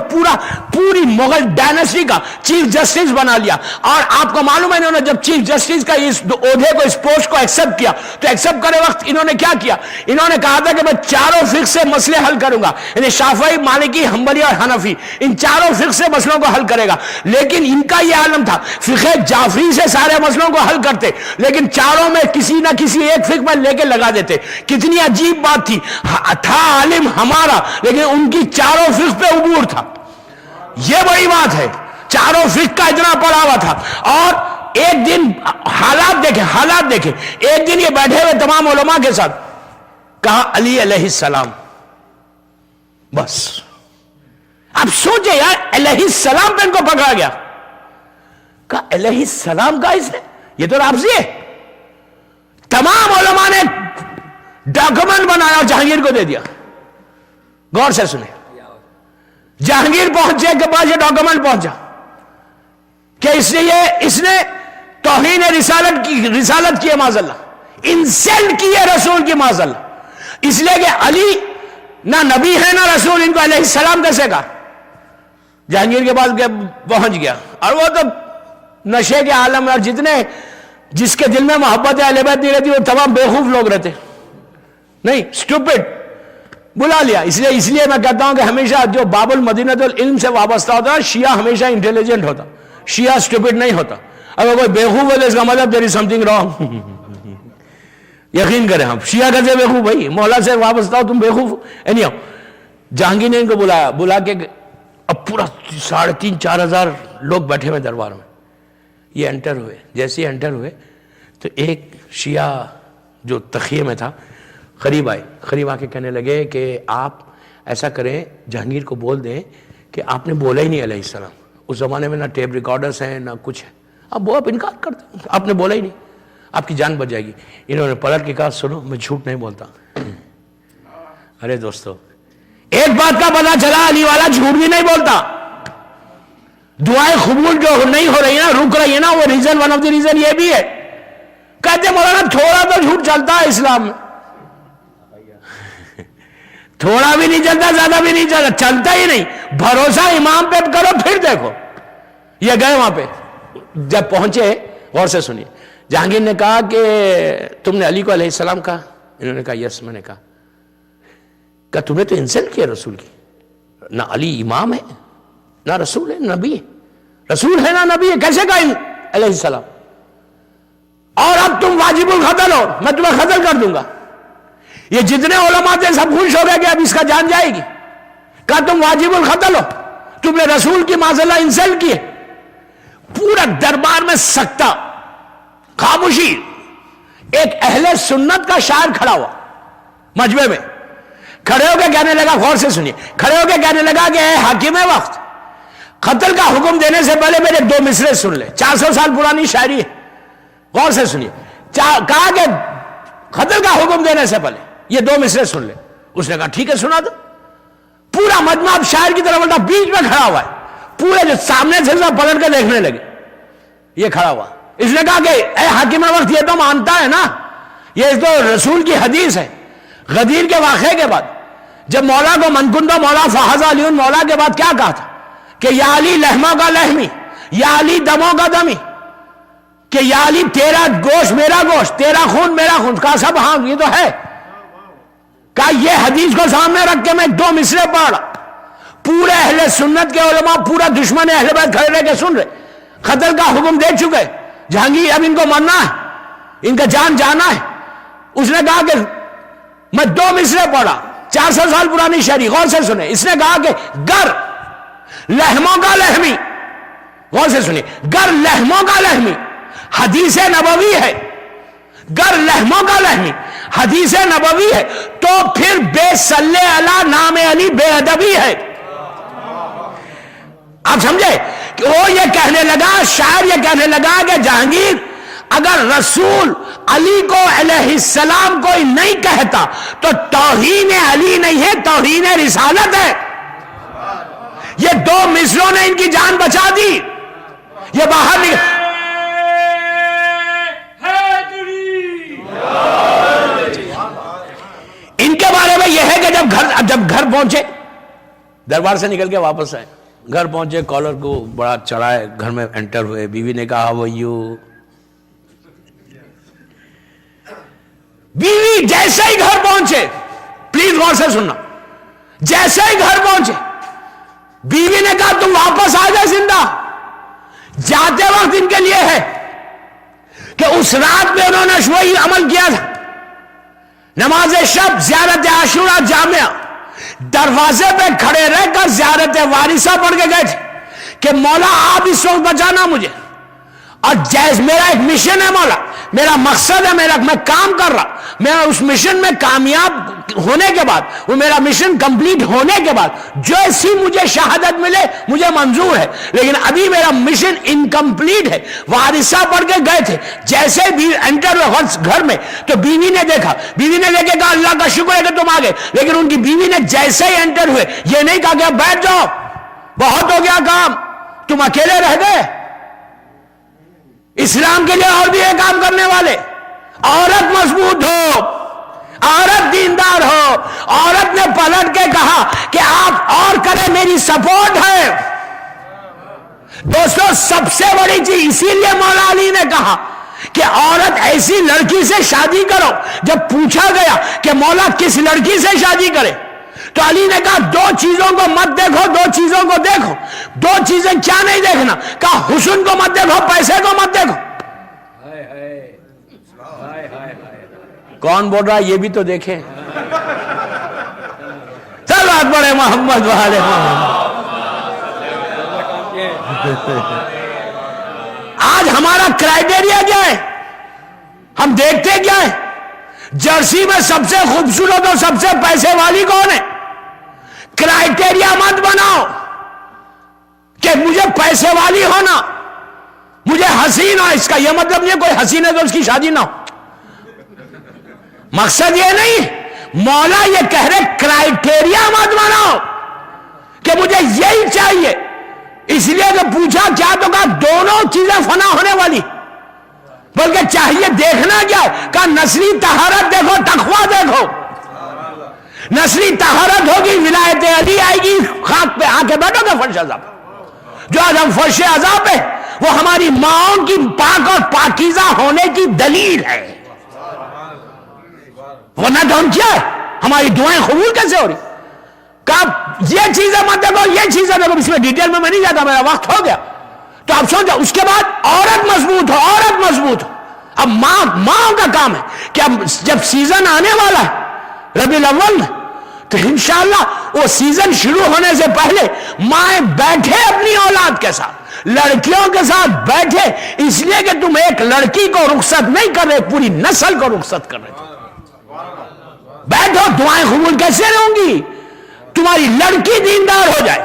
پوری مغل ڈائنیسٹی کا چیف جسٹس بنا لیا. اور آپ کو معلوم ہے انہوں نے جب چیف جسٹس کا اس عہدے کو, اس پوسٹ کو ایکسپٹ کیا, تو ایکسپٹ کرے وقت انہوں نے کیا کیا؟ انہوں نے کہا تھا کہ میں چاروں فقہ سے مسئلے حل کروں گا, یعنی شافعی, مالکی, حنبلی اور حنفی, ان چاروں فقہ سے مسئلوں کو حل کرے گا. لیکن ان کا یہ عالم تھا فقہ جعفری سے سارے مسئلوں کو حل کرتے, لیکن چاروں میں کسی نہ کسی ایک فقہ میں لے کے لگا دیتے. کتنی عجیب بات تھی, تھا عالم ہمارا لیکن ان کی چاروں فقہ پہ عبور تھا. یہ بڑی بات ہے, چاروں فقہ کا اتنا پڑا ہوا تھا. اور ایک دن حالات دیکھیں, ایک دن یہ بیٹھے ہوئے تمام علماء کے ساتھ, کہا علی علیہ السلام. بس اب سوچے یار, علیہ السلام پہ ان کو پکڑا گیا. کہا علیہ السلام کا اس نے, یہ تو لفظ ہے. تمام علماء نے ڈاکومنٹ بنایا اور جہانگیر کو دے دیا. غور سے سنیں, جہانگیر پہنچے کے پاس یہ ڈاکومنٹ پہنچا کہ اس نے توہین رسالت کی ہے معاذ اللہ, انسلٹ کی ہے رسول کی معاذ اللہ. اس لیے کہ علی نہ نبی ہے نہ رسول, ان کو علیہ السلام کیسے کہا؟ جہانگیر کے پاس پہنچ گیا, اور وہ تو نشے کے عالم میں, اور جس کے دل میں محبت اہل بیت نہیں رہتی وہ تمام بیوقوف لوگ رہتے. نہیں, اسٹوپڈ بلا لیا. اس لیے میں کہتا ہوں کہ ہمیشہ جو باب المدینۃ العلم سے وابستہ ہوتا ہے, شیعہ ہمیشہ انٹیلیجنٹ ہوتا, شیعہ اسٹوپڈ نہیں ہوتا. اگر کوئی بیوقوف ہے تو اس کا مطلب there is something wrong. یقین کریں, ہم شیعہ کیسے بیوقوف؟ بھائی مولا سے وابستہ ہو تم بیوقوف. اینیو جہانگیر نے ان کو بلا کے, اب پورا 3,000-4,000 ہزار لوگ بیٹھے ہوئے دربار میں. یہ انٹر ہوئے, جیسے ہی انٹر ہوئے تو ایک شیعہ جو تخیے میں تھا قریب آ کے کہنے لگے کہ آپ ایسا کریں, جہانگیر کو بول دیں کہ آپ نے بولا ہی نہیں علیہ السلام. اس زمانے میں نہ ٹیپ ریکارڈرز ہیں نہ کچھ ہے, اب وہ آپ انکار کر دیں, آپ نے بولا ہی نہیں, آپ کی جان بچ جائے گی. انہوں نے پلٹ کے کہا سنو میں جھوٹ نہیں بولتا. ارے دوستو, ایک بات کا پتا چلا, علی والا جھوٹ بھی نہیں بولتا. دعائیں قبول جو نہیں ہو رہی نا, رک رہی ہے نا, وہ reason, one of the reason یہ بھی ہے. کہتے مولانا تھوڑا تو جھوٹ چلتا ہے اسلام میں. تھوڑا بھی نہیں چلتا، زیادہ بھی نہیں چلتا، چلتا ہی نہیں. بھروسہ امام پہ کرو پھر دیکھو. یہ گئے وہاں پہ، جب پہنچے غور سے سنیے. جہانگیر نے کہا کہ تم نے علی کو علیہ السلام کہا؟ انہوں نے کہا یس. میں نے کہا کہ تم نے تو انسلٹ کیا رسول کی. نہ علی امام ہے، نہ رسول ہے، نبی ہے. رسول ہے نہ نبی ہے، کیسے کہا علیہ السلام؟ اور اب تم واجب القتل ہو، میں تمہیں قتل کر دوں گا. یہ جتنے علماء تھے سب خوش ہو گئے کہ اب اس کا جان جائے گی. کہا تم واجب القتل ہو، تم نے رسول کی معذلہ انسلٹ کی ہے. پورا دربار میں سکتہ، خاموشی. ایک اہل سنت کا شاعر کھڑا ہوا مجمع میں، کھڑے ہو کے کہنے لگا، غور سے سنیے، کھڑے ہو کے کہنے لگا کہ اے حاکم وقت، قتل کا حکم دینے سے پہلے میرے 2 مصرے سن لے. 400 سال پرانی شاعری ہے، غور سے سنیے. کہا کہ قتل کا حکم دینے سے پہلے یہ 2 مصرے سن لے. اس نے کہا ٹھیک ہے سنا دو. پورا مجمع اب شاعر کی طرف الٹا، بیچ میں کھڑا ہوا ہے. پورے جو سامنے سے سب پلٹ کے دیکھنے لگے. یہ کھڑا ہوا. اس نے کہا کہ اے حاکم وقت، یہ تو مانتا ہے نا، یہ تو رسول کی حدیث ہے. غدیر کے واقعے کے بعد جب مولا کو منکندو مولا فحض علی مولا کے بعد کیا کہا تھا کہ یا علی لحموں کا لحمی، یا علی دموں کا دمی، کہ یا علی تیرا گوشت میرا گوشت، تیرا خون میرا خون. کہا سب ہاں یہ تو ہے. کہا یہ حدیث کو سامنے رکھ کے میں 2 مصرے پڑھا. پورے اہل سنت کے علماء، پورا دشمن اہل بیت کھڑے رہ کے سن رہے. قتل کا حکم دے چکے. جہانگیر اب ان کو مرنا ہے، ان کا جان جانا ہے. اس نے کہا کہ میں 2 مصرے پڑھا، 400 سال پرانی شاعری. غور سے سنیں. اس نے کہا کہ گر لحموں کا لحمی، غور سے سنیں، گر لحموں کا لحمی حدیث نبوی ہے، گر لحموں کا لحمی حدیث نبوی ہے، تو پھر بے صلی علی نام علی بے ادبی ہے. آپ سمجھے کہ وہ یہ کہنے لگا، شاعر یہ کہنے لگا کہ جہانگیر اگر رسول علی کو علیہ السلام کوئی نہیں کہتا تو توہین علی نہیں ہے، توہین رسالت ہے. یہ 2 مصروں نے ان کی جان بچا دی. یہ باہر نکل، ان کے بارے میں یہ ہے کہ جب گھر پہنچے، دربار سے نکل کے واپس آئے، گھر پہنچے، کالر کو بڑا چڑھائے، گھر میں انٹر ہوئے. بیوی نے کہا ہاؤ آر یو. بیوی جیسے ہی گھر پہنچے، پلیز غور سے سننا، جیسے ہی گھر پہنچے بیوی نے کہا تم واپس آ جائے زندہ. جاتے وقت ان کے لیے ہے کہ اس رات میں انہوں نے وہی عمل کیا تھا. نماز شب، زیارت عاشورہ جامعہ، دروازے پہ کھڑے رہ کر زیارت وارثہ پڑھ کے گئے تھے کہ مولا آپ اس وقت بچانا مجھے، اور جیسے میرا ایک مشن ہے مولا، میرا مقصد ہے، میں کام کر رہا، میں اس مشن میں کامیاب ہونے کے بعد، وہ میرا مشن کمپلیٹ ہونے کے بعد جیسی مجھے شہادت ملے مجھے منظور ہے، لیکن ابھی میرا مشن انکمپلیٹ ہے. وارثہ پڑھ کے گئے تھے. جیسے بھی انٹر ہوئے گھر میں تو بیوی نے دیکھا، بیوی نے دیکھے کہا اللہ کا شکر ہے کہ تم آ گئے. لیکن ان کی بیوی نے جیسے ہی انٹر ہوئے یہ نہیں کہا کہ اب بیٹھ جاؤ، بہت ہو گیا کام، تم اکیلے رہ گئے. اسلام کے لیے اور بھی ہے کام کرنے والے. عورت مضبوط ہو، عورت دیندار ہو. عورت نے پلٹ کے کہا کہ آپ اور کریں، میری سپورٹ ہے. دوستو سب سے بڑی چیز اسی لیے مولا علی نے کہا کہ عورت ایسی لڑکی سے شادی کرو. جب پوچھا گیا کہ مولا کس لڑکی سے شادی کرے تو علی نے کہا 2 چیزوں کو مت دیکھو، 2 چیزوں کو دیکھو. 2 چیزیں کیا نہیں دیکھنا؟ کہا حسن کو مت دیکھو، پیسے کو مت دیکھو. کون بول رہا یہ بھی تو دیکھیں. صلوات پڑھے محمد والے محمد. آج ہمارا کرائٹیریا کیا ہے؟ ہم دیکھتے کیا ہے؟ جرسی میں سب سے خوبصورت اور سب سے پیسے والی کون ہے؟ کرائٹیریا مت بناؤ کہ مجھے پیسے والی ہونا، مجھے حسین ہو. اس کا یہ مطلب نہیں کوئی حسین ہے تو اس کی شادی نہ ہو. مقصد یہ نہیں. مولا یہ کہہ رہے کرائٹیریا مت بناؤ کہ مجھے یہی چاہیے. اس لیے کہ پوچھا کیا تو کہا دونوں چیزیں فنا ہونے والی، بلکہ چاہیے دیکھنا کیا ہے؟ کہا نسلی طہارت دیکھو، تقویٰ دیکھو. نسلی طہارت ہوگی، ولایت علی آئے گی، خاک پہ آ کے بیٹھو گے فرش عذاب۔ جو آج ہم فرش عذاب پہ، وہ ہماری ماؤں کی پاک اور پاکیزہ ہونے کی دلیل ہے، ورنہ تو ہم کیا ہے؟ ہماری دعائیں قبول کیسے ہو رہی؟ کہا یہ چیزیں مت دیکھو، یہ چیزیں دیکھو، اس میں ڈیٹیل میں نہیں جاتا، میرا وقت ہو گیا۔ تو آپ سوچو، اس کے بعد عورت مضبوط ہو، عورت مضبوط ہو۔ اب ماں کا کام ہے کہ اب جب سیزن آنے والا ہے ربیع الاول میں، تو انشاءاللہ وہ سیزن شروع ہونے سے پہلے مائیں بیٹھے اپنی اولاد کے ساتھ، لڑکیوں کے ساتھ بیٹھے، اس لیے کہ تم ایک لڑکی کو رخصت نہیں کر رہے، پوری نسل کو رخصت کر رہے تھے۔ بیٹھو، دعائیں قبول کیسے ہوں گی؟ تمہاری لڑکی دیندار ہو جائے،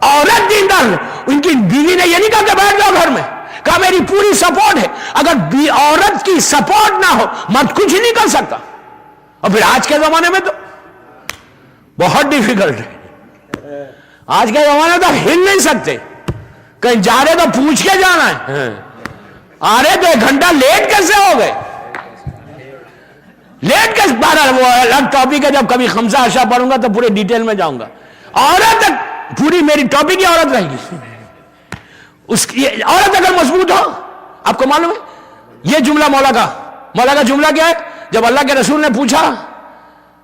عورت دیندار ہو۔ ان کی بیوی نے یہ نہیں کہا کہ بیٹھ جاؤ گھر میں، کہا میری پوری سپورٹ ہے۔ اگر عورت کی سپورٹ نہ ہو، مرد کچھ نہیں کر سکتا۔ اور پھر آج کے زمانے میں تو بہت ڈیفیکلٹ ہے، آج کے زمانے تو ہل نہیں سکتے، کہیں جا رہے تو پوچھ کے جانا ہے، آ رہے تو 1 گھنٹہ لیٹ کیسے ہو گئے؟ لیٹ کیسے؟ بہرحال وہ الگ ٹاپک ہے، جب کبھی خمسہ عشاء پڑھوں گا تو پورے ڈیٹیل میں جاؤں گا۔ عورت پوری میری ٹاپک ہی عورت رہے گی۔ اس کی عورت اگر مضبوط ہو، آپ کو معلوم ہے یہ جملہ مولا کا جملہ کیا ہے؟ جب اللہ کے رسول نے پوچھا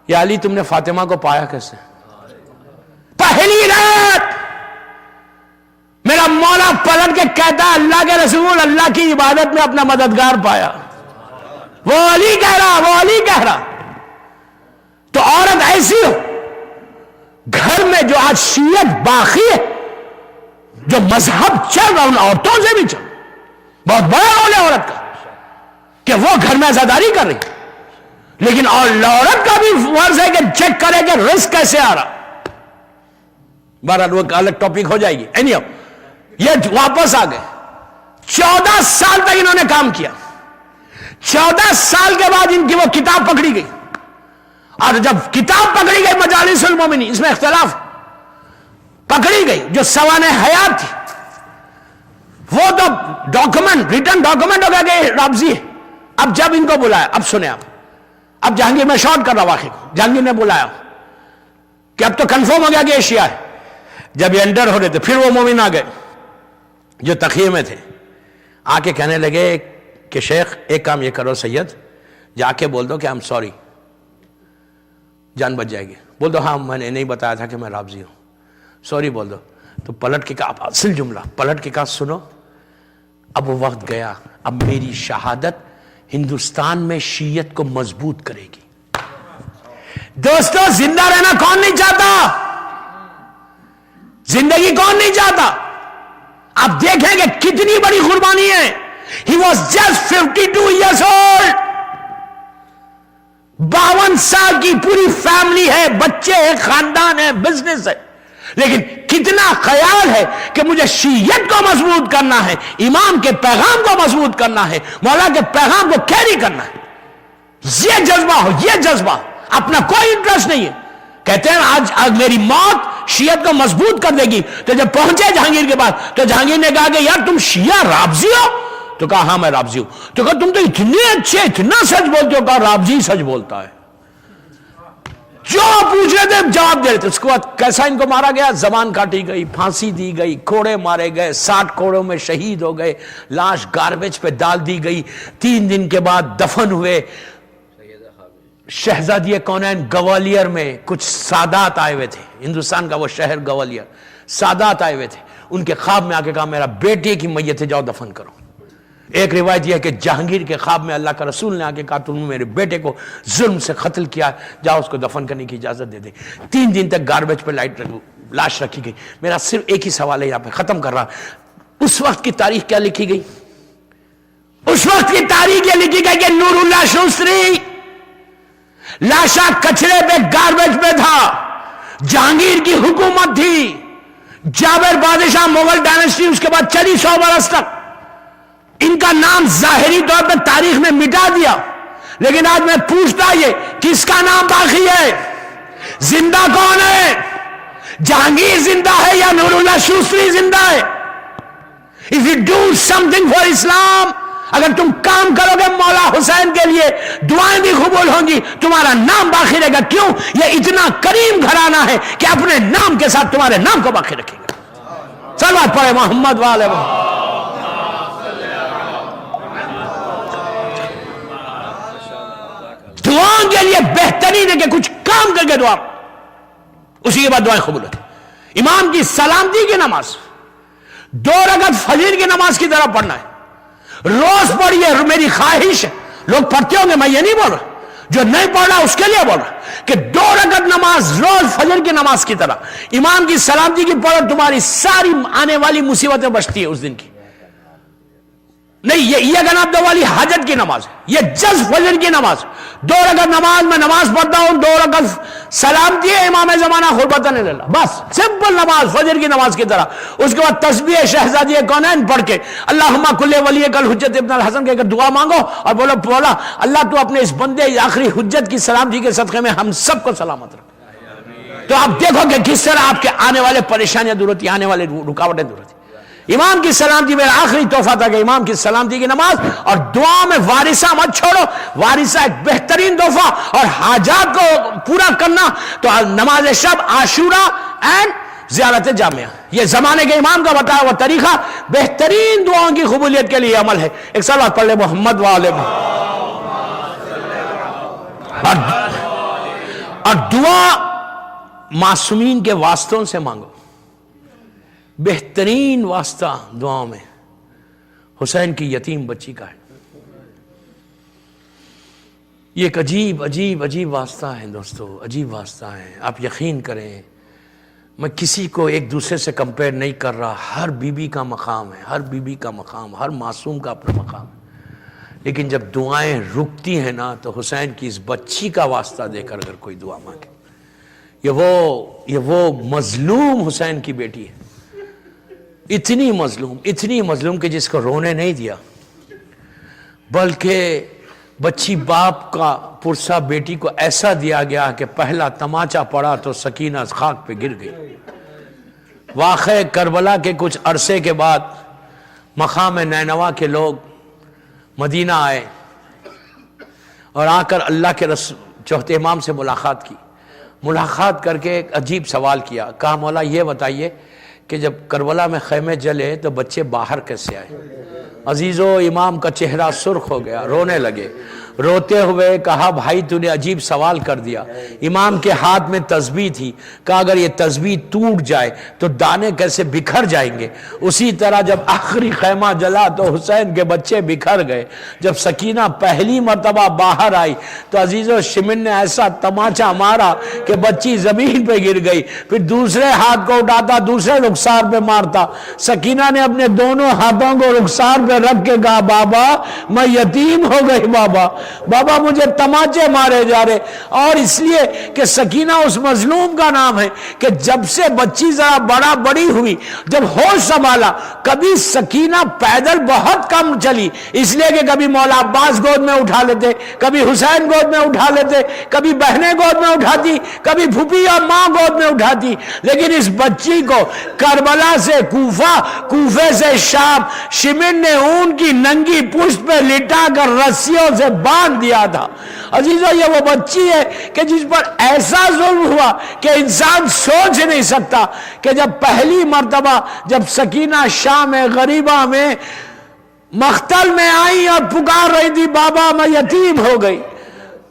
یا علی تم نے فاطمہ کو پایا کیسے؟ پہلی رات میرا مولا پلٹ کے کہتا اللہ کے رسول اللہ کی عبادت میں اپنا مددگار پایا۔ وہ علی کہہ رہا، وہ علی کہہ رہا۔ تو عورت ایسی ہو، گھر میں جو آج شیعت باقی ہے، جو مذہب چل رہا، ان عورتوں سے بھی چل، بہت بڑا رول ہے عورت کا کہ وہ گھر میں عزاداری کر رہی، لیکن عورت کا بھی فرض ہے کہ چیک کرے کہ رزق کیسے آ رہا۔ بہرحال وہ الگ ٹاپک ہو جائے گی۔ اینیو یہ واپس آ گئے، 14 سال تک انہوں نے کام کیا۔ 14 سال کے بعد ان کی وہ کتاب پکڑی گئی، اور جب کتاب پکڑی گئی مجالس المومنین، اس میں اختلاف، پکڑی گئی جو سوانح حیات تھی، وہ تو ڈاکومنٹ، ریٹن ڈاکومنٹ ہو گیا کہ رابضی ہے۔ اب جب ان کو بلایا، اب سنیں آپ، اب جہانگیر میں شارٹ کر رہا واقعی کو، جہانگیر نے بلایا کہ اب تو کنفرم ہو گیا کہ یہ شیعہ ہے۔ جب یہ انٹر ہو رہے تھے، پھر وہ مومن آ گئے جو تقیے میں تھے، آ کے کہنے لگے کہ شیخ ایک کام یہ کرو سید، جا کے بول دو کہ I'm sorry، جان بچ جائے گی۔ بول دو ہاں میں نے نہیں بتایا تھا کہ میں رابضی ہوں، سوری بول دو۔ تو پلٹ کے کہا، اصل جملہ پلٹ کے کہا سنو، اب وہ وقت گیا، اب میری شہادت ہندوستان میں شیعت کو مضبوط کرے گی۔ دوستو زندہ رہنا کون نہیں چاہتا؟ زندگی کون نہیں چاہتا؟ آپ دیکھیں کہ کتنی بڑی قربانی ہے۔ He was just 52 years old، 52 سال کی پوری فیملی ہے، بچے ہیں، خاندان ہے، بزنس ہے، لیکن کتنا خیال ہے کہ مجھے شیعت کو مضبوط کرنا ہے، امام کے پیغام کو مضبوط کرنا ہے، مولا کے پیغام کو کیری کرنا ہے۔ یہ جذبہ ہو، یہ جذبہ، اپنا کوئی انٹرسٹ نہیں ہے۔ کہتے ہیں آج میری موت شیعت کو مضبوط کر دے گی۔ تو جب پہنچے جہانگیر کے پاس تو جہانگیر نے کہا کہ یار تم شیعہ رابضی ہو؟ تو کہا ہاں میں رابضی ہوں۔ تو کہا تم تو اتنے اچھے، اتنا سچ بولتے ہو۔ کہا رابضی سچ بولتا ہے، جو پوچھ رہے تھے جواب دے رہے تھے۔ اس کے بعد کیسا ان کو مارا گیا، زبان کاٹی گئی، پھانسی دی گئی، کوڑے مارے گئے، 60 کوڑوں میں شہید ہو گئے، لاش گاربیج پہ ڈال دی گئی۔ 3 دن کے بعد دفن ہوئے۔ شہزادی کونین گوالیر میں کچھ سادات آئے ہوئے تھے، ہندوستان کا وہ شہر گوالیر، سادات آئے ہوئے تھے، ان کے خواب میں آ کے کہا میرا بیٹے کی میت ہے، جاؤ دفن کرو۔ ایک روایت یہ ہے کہ جہانگیر کے خواب میں اللہ کا رسول نے آ کے کہا تم نے میرے بیٹے کو ظلم سے قتل کیا، جاؤ اس کو دفن کرنے کی اجازت دے دیں۔ 3 دن تک گاربیج پہ لاش رکھی گئی۔ میرا صرف ایک ہی سوال ہے، یہاں پہ ختم کر رہا، اس وقت کی تاریخ کیا لکھی گئی؟ اس وقت کی تاریخ یہ لکھی گئی کہ نور اللہ شوستری لاشا کچرے پہ گاربیج پہ تھا، جہانگیر کی حکومت تھی، جابر بادشاہ مغل ڈائنسٹی اس کے بعد چلی 100 برس تک، ان کا نام ظاہری طور پہ تاریخ میں مٹا دیا، لیکن آج میں پوچھتا یہ کس کا نام باقی ہے؟ زندہ کون ہے؟ جہانگیر زندہ ہے یا نور اللہ شوستری زندہ ہے؟ If you do something for Islam, اگر تم کام کرو گے مولا حسین کے لیے دعائیں بھی قبول ہوں گی, تمہارا نام باقی رہے گا. کیوں؟ یہ اتنا کریم گھرانہ ہے کہ اپنے نام کے ساتھ تمہارے نام کو باقی رکھے گا. صلوات پڑھے محمد والے محمد. دعاؤں کے لیے بہترین ہے کہ کچھ کام کر کے دعا, اسی کے بعد دعائیں قبول ہوتی. امام کی سلامتی کی نماز 2 رکعت فجر کی نماز کی طرح پڑھنا ہے. روز پڑھیے, میری خواہش ہے. لوگ پڑھتے ہوں گے, میں یہ نہیں بول رہا, جو نہیں پڑھ رہا اس کے لیے بول رہا کہ 2 رکعت نماز روز فجر کی نماز کی طرح امام کی سلامتی کی پڑھو, تمہاری ساری آنے والی مصیبتیں بچتی ہے اس دن کی. نہیں, یہ جناب دو والی حاجت کی نماز ہے, یہ جذب فجر کی نماز. 2 رکعت نماز میں نماز پڑھتا ہوں, 2 رکعت سلامتی ہے امام زمانہ خربتن اللہ, بس سمپل نماز فجر کی نماز کی طرح. اس کے بعد تسبیح شہزادی کونین پڑھ کے اللہم کل ولی کل حجت ابن الحسن کے دعا مانگو اور بولو مولا اللہ تو اپنے اس بندے آخری حجت کی سلامتی کے صدقے میں ہم سب کو سلامت رکھ. تو آپ دیکھو کہ کس طرح آپ کے آنے والے پریشانیاں دور ہوتی, آنے والے رکاوٹیں دور ہوتی. امام کی سلامتی میرا آخری تحفہ تھا کہ امام کی سلامتی کی نماز, اور دعا میں وارثہ مت چھوڑو. وارثہ ایک بہترین تحفہ, اور حاجات کو پورا کرنا تو نماز شب, عاشورہ اینڈ زیارت جامعہ, یہ زمانے کے امام کا بتایا ہوا طریقہ بہترین دعاؤں کی قبولیت کے لیے عمل ہے. ایک صلوات پڑھ لے محمد والے. اور دعا معصومین کے واسطوں سے مانگو. بہترین واسطہ دعاؤں میں حسین کی یتیم بچی کا ہے. یہ ایک عجیب عجیب عجیب واسطہ ہے دوستو, عجیب واسطہ ہے. آپ یقین کریں, میں کسی کو ایک دوسرے سے کمپیئر نہیں کر رہا, ہر بی بی کا مقام ہے, ہر بی بی کا مقام, ہر معصوم کا اپنا مقام ہے. لیکن جب دعائیں رکتی ہیں نا تو حسین کی اس بچی کا واسطہ دے کر اگر کوئی دعا مانگے, یہ وہ مظلوم حسین کی بیٹی ہے, اتنی مظلوم کہ جس کو رونے نہیں دیا, بلکہ بچی باپ کا پرسہ بیٹی کو ایسا دیا گیا کہ پہلا تماچا پڑا تو سکینہ خاک پہ گر گئی. واقعہ کربلا کے کچھ عرصے کے بعد مقام نینوا کے لوگ مدینہ آئے اور آ کر اللہ کے چوتھے امام سے ملاقات کی. ملاقات کر کے ایک عجیب سوال کیا, کہا مولا یہ بتائیے کہ جب کربلا میں خیمے جلے تو بچے باہر کیسے آئے؟ عزیزو, امام کا چہرہ سرخ ہو گیا, رونے لگے. روتے ہوئے کہا بھائی تو نے عجیب سوال کر دیا. امام کے ہاتھ میں تسبیح تھی, کہا اگر یہ تسبیح ٹوٹ جائے تو دانے کیسے بکھر جائیں گے, اسی طرح جب آخری خیمہ جلا تو حسین کے بچے بکھر گئے. جب سکینہ پہلی مرتبہ باہر آئی تو عزیزو شمن نے ایسا تماچا مارا کہ بچی زمین پہ گر گئی. پھر دوسرے ہاتھ کو اٹھاتا, دوسرے رخسار پہ مارتا. سکینہ نے اپنے دونوں ہاتھوں کو رخسار پہ رکھ کے کہا بابا میں یتیم ہو گئی, بابا مجھے تماچے مارے جا رہے. اور اس لیے کہ سکینہ اس مظلوم کا نام ہے کہ جب سے بچی ذرا بڑی ہوئی, جب ہوش سنبھالا, کبھی سکینہ پیدل بہت کم چلی, اس لیے کہ کبھی مولا عباس گود میں اٹھا لیتے, کبھی حسین گود میں اٹھا لیتے, کبھی بہنیں گود میں اٹھاتی, کبھی پھوپھی اور ماں گود میں اٹھاتی. لیکن اس بچی کو کربلا سے کوفے سے شام, شمن نے اون کی ننگی پشت پہ لٹا کر رسیوں سے باندھ دیا تھا. عزیزو یہ وہ بچی ہے کہ جس پر ایسا ظلم ہوا کہ انسان سوچ نہیں سکتا, کہ جب پہلی مرتبہ جب سکینہ شام غریبہ میں مقتل میں آئی اور پکار رہی تھی بابا میں یتیم ہو گئی,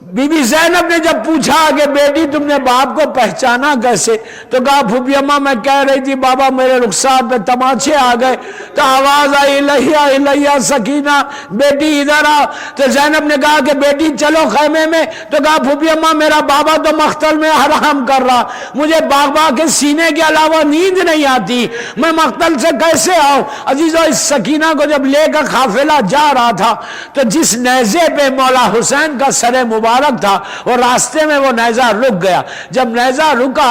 بی بی زینب نے جب پوچھا کہ بیٹی تم نے باپ کو پہچانا کیسے, تو کہا پھوپھی اماں میں کہہ رہی تھی بابا میرے رخسار پہ تماچے آ گئے, تو آواز آئی الیہ سکینہ بیٹی ادھر آ. تو زینب نے کہا کہ بیٹی چلو خیمے میں, تو کہا پھوپھی اماں میرا بابا تو مقتل میں حرام کر رہا, مجھے بابا کے سینے کے علاوہ نیند نہیں آتی, میں مقتل سے کیسے آؤں. عزیزو اس سکینہ کو جب لے کر قافلہ جا رہا تھا تو جس نیزے پہ مولا حسین کا سر مبارک مبارک تھا اور راستے میں وہ نیزہ رک گیا. جب نیزہ رکا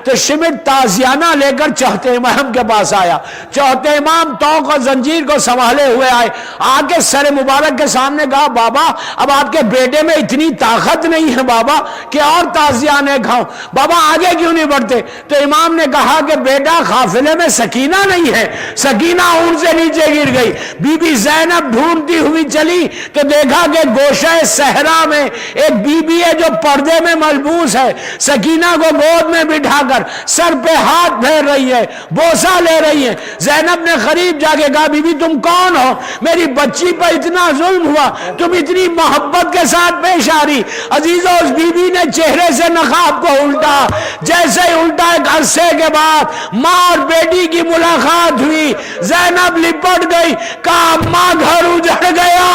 تو شمٹ تازیانہ لے کر چوتھے امام کے پاس آیا. چوتھے امام توق اور زنجیر کو سنبھالے ہوئے آئے, آ کے سر مبارک کے سامنے کہا بابا اب آپ کے بیٹے میں اتنی طاقت نہیں ہے بابا کہ اور تازیانے کھاؤ, بابا آگے کیوں نہیں بڑھتے؟ تو امام نے کہا کہ بیٹا قافلے میں سکینہ نہیں ہے, سکینہ اونٹ سے نیچے گر گئی. بی بی زینب ڈھونڈتی ہوئی چلی تو دیکھا کہ گوشہ صحرا میں ایک بی بی ہے جو پردے میں ملبوس ہے, سکینہ کو گود میں بٹھا کر سر پہ ہاتھ پھیر رہی ہے, بوسہ لے رہی ہے. زینب نے قریب جا کے کہا بی بی تم کون ہو؟ میری بچی پر اتنا ظلم ہوا, تم اتنی محبت کے ساتھ پیش آ رہی. عزیزو اس بی بی نے چہرے سے نقاب کو الٹا, جیسے ہی الٹا ایک عرصے کے بعد ماں اور بیٹی کی ملاقات ہوئی. زینب لپٹ گئی, کہا اماں گھر اجڑ گیا,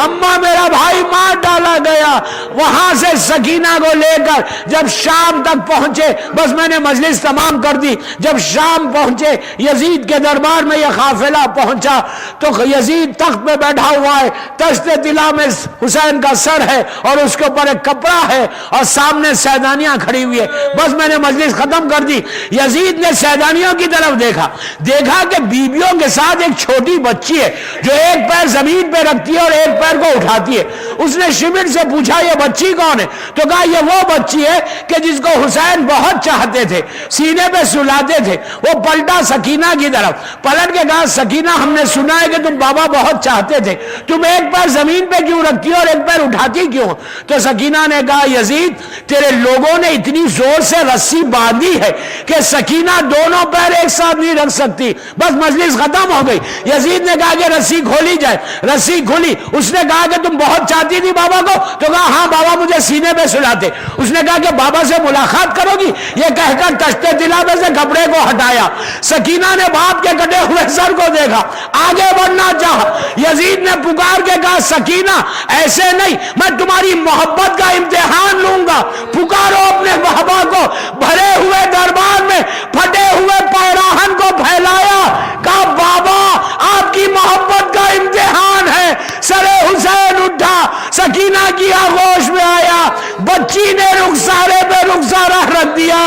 اماں میرا بھائی مار ڈالا گیا. وہاں سے سکینہ کو لے کر جب شام تک پہنچے, بس میں نے مجلس تمام کر دی, جب شام پہنچے یزید کے دربار میں یہ قافلہ پہنچا تو یزید تخت پہ بیٹھا ہوا ہے, تشت طلا میں حسین کا سر ہے اور اس کے اوپر ایک کپڑا ہے اور سامنے سیدانیاں کھڑی ہوئی ہے. بس میں نے مجلس ختم کر دی. یزید نے سیدانیوں کی طرف دیکھا کہ بیویوں کے ساتھ ایک چھوٹی بچی ہے جو ایک پیر زمین پہ رکھتی ہے اور ایک پیر کو اٹھاتی ہے. اس نے شمر سے پوچھا یہ بچی کون ہے؟ تو کہا یہ وہ بچی ہے کہ جس کو حسین بہت چاہتے تھے, سینے پہ سلاتے تھے. وہ پلٹا سکینہ کی طرف, پلٹ کے کہا سکینہ ہم نے سنا ہے کہ تم بابا بہت چاہتے تھے, تم ایک پیر زمین پہ کیوں رکھتی ہو اور ایک پیر اٹھاتی کیوں؟ تو سکینہ نے کہا یزید تیرے لوگوں نے اتنی زور سے رسی باندھی ہے کہ سکینہ دونوں پیر ایک ساتھ نہیں رکھ سکتی. بس مجلس ختم ہو گئی. یزید نے کہا کہ رسی کھولی جائے, رسی کھولی. اس نے کہا کہ تم بہت چاہتی تھی بابا کو؟ تو کہا ہاں بابا مجھے سینے پہ سلاتے. اس نے کہا کہ بابا سے ملاقات کرو گی؟ یہ کہہ کر تشت طلا میں سے کپڑے کو ہٹایا. سکینہ نے باپ کے کٹے ہوئے سر کو دیکھا, آگے بڑھنا چاہا. یزید نے پکار کے کہا سکینہ ایسے نہیں, میں تمہاری محبت کا امتحان لوں گا, پکارو اپنے بابا کو. بھرے ہوئے دربار میں پھٹے ہوئے پیراہن کو پھیلایا, کہا بابا آپ کی محبت کا امتحان ہے. سر حسین اٹھا, سکینہ کی آغوش میں آیا, بچی نے رخسارے پہ رخسارہ رکھ دیا.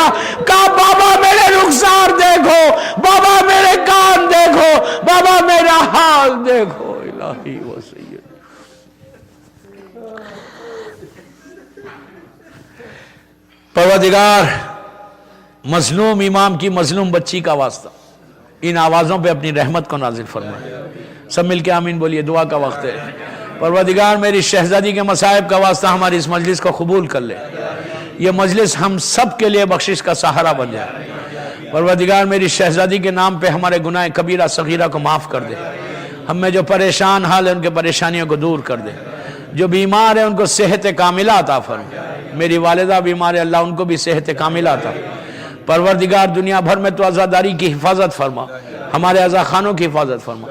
کہا بابا میرے رخسار دیکھو, بابا میرے کان دیکھو, بابا میرا حال دیکھو. الہی و سید پروردگار مظلوم امام کی مظلوم بچی کا واسطہ ان آوازوں پہ اپنی رحمت کو نازل فرمائے. سب مل کے آمین بولیے, دعا کا وقت ہے. پروردگار میری شہزادی کے مصائب کا واسطہ ہماری اس مجلس کو قبول کر لے. یہ مجلس ہم سب کے لیے بخشش کا سہارا بن جائے. پروردگار میری شہزادی کے نام پہ ہمارے گناہ کبیرہ صغیرہ کو معاف کر دے. ہم میں جو پریشان حال ہے ان کے پریشانیوں کو دور کر دے. جو بیمار ہیں ان کو صحت کاملہ عطا فرما. میری والدہ بیمار ہے, اللہ ان کو بھی صحت کاملہ عطا. پروردگار دنیا بھر میں تو عزاداری کی حفاظت فرما, ہمارے عزا خانوں کی حفاظت فرما.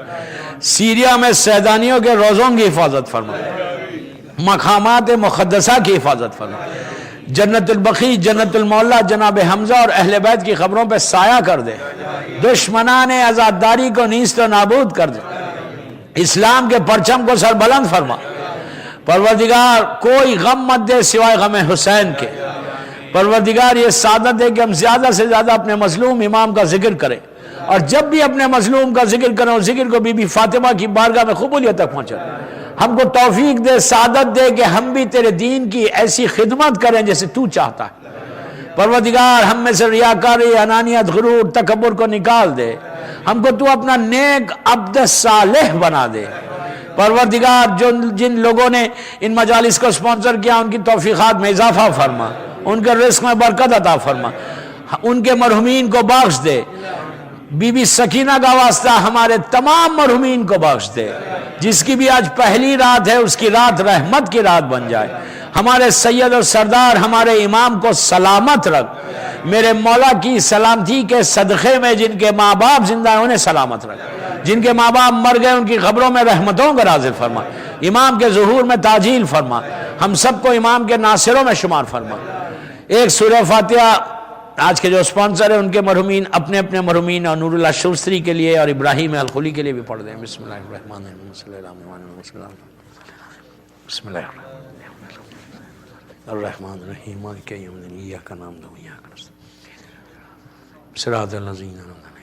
سیریا میں سیدانیوں کے روزوں کی حفاظت فرما, مقامات مقدسہ کی حفاظت فرما. جنت البقیع, جنت المولا جناب حمزہ اور اہل بیت کی خبروں پہ سایہ کر دے. دشمنان عزاداری کو نیست و نابود کر دے. اسلام کے پرچم کو سربلند فرما. پروردگار کوئی غم مت دے سوائے غم حسین کے. پروردگار یہ سعادت دے کہ ہم زیادہ سے زیادہ اپنے مظلوم امام کا ذکر کریں, اور جب بھی اپنے مظلوم کا ذکر کریں اور ذکر کو بی بی فاطمہ کی بارگاہ میں قبولیت تک پہنچے. ہم کو توفیق دے, سعادت دے کہ ہم بھی تیرے دین کی ایسی خدمت کریں جیسے تو چاہتا ہے. پروردگار ہم میں سے ریاکاری, انانیت, غرور, تکبر کو نکال دے. ہم کو تو اپنا نیک عبد صالح بنا دے. پروردگار جن لوگوں نے ان مجالس کو سپانسر کیا ان کی توفیقات میں اضافہ فرما, ان کے رزق میں برکت عطا فرما, ان کے مرحومین کو بخش دے. بی بی سکینہ کا واسطہ ہمارے تمام مرحومین کو بخش دے. جس کی بھی آج پہلی رات ہے اس کی رات رحمت کی رات بن جائے. ہمارے سید اور سردار ہمارے امام کو سلامت رکھ. میرے مولا کی سلامتی کے صدقے میں جن کے ماں باپ زندہ ہیں انہیں سلامت رکھ. جن کے ماں باپ مر گئے ان کی قبروں میں رحمتوں کا نازل فرما. امام کے ظہور میں تعجیل فرما. ہم سب کو امام کے ناصروں میں شمار فرما. ایک سورہ فاتحہ آج کے جو سپانسر ہیں ان کے مرحومین, اپنے اپنے مرحومین اور نور اللہ شوستری کے لیے اور ابراہیم الخلی کے لیے بھی پڑھ دیں. بسم اللہ الرحمن الرحیم. بسم اللہ الرحمن الرحیم. الرحمن الرحیم مالک یوم الدین ایاک نعبد و ایاک نستعین صراط الذین انعمت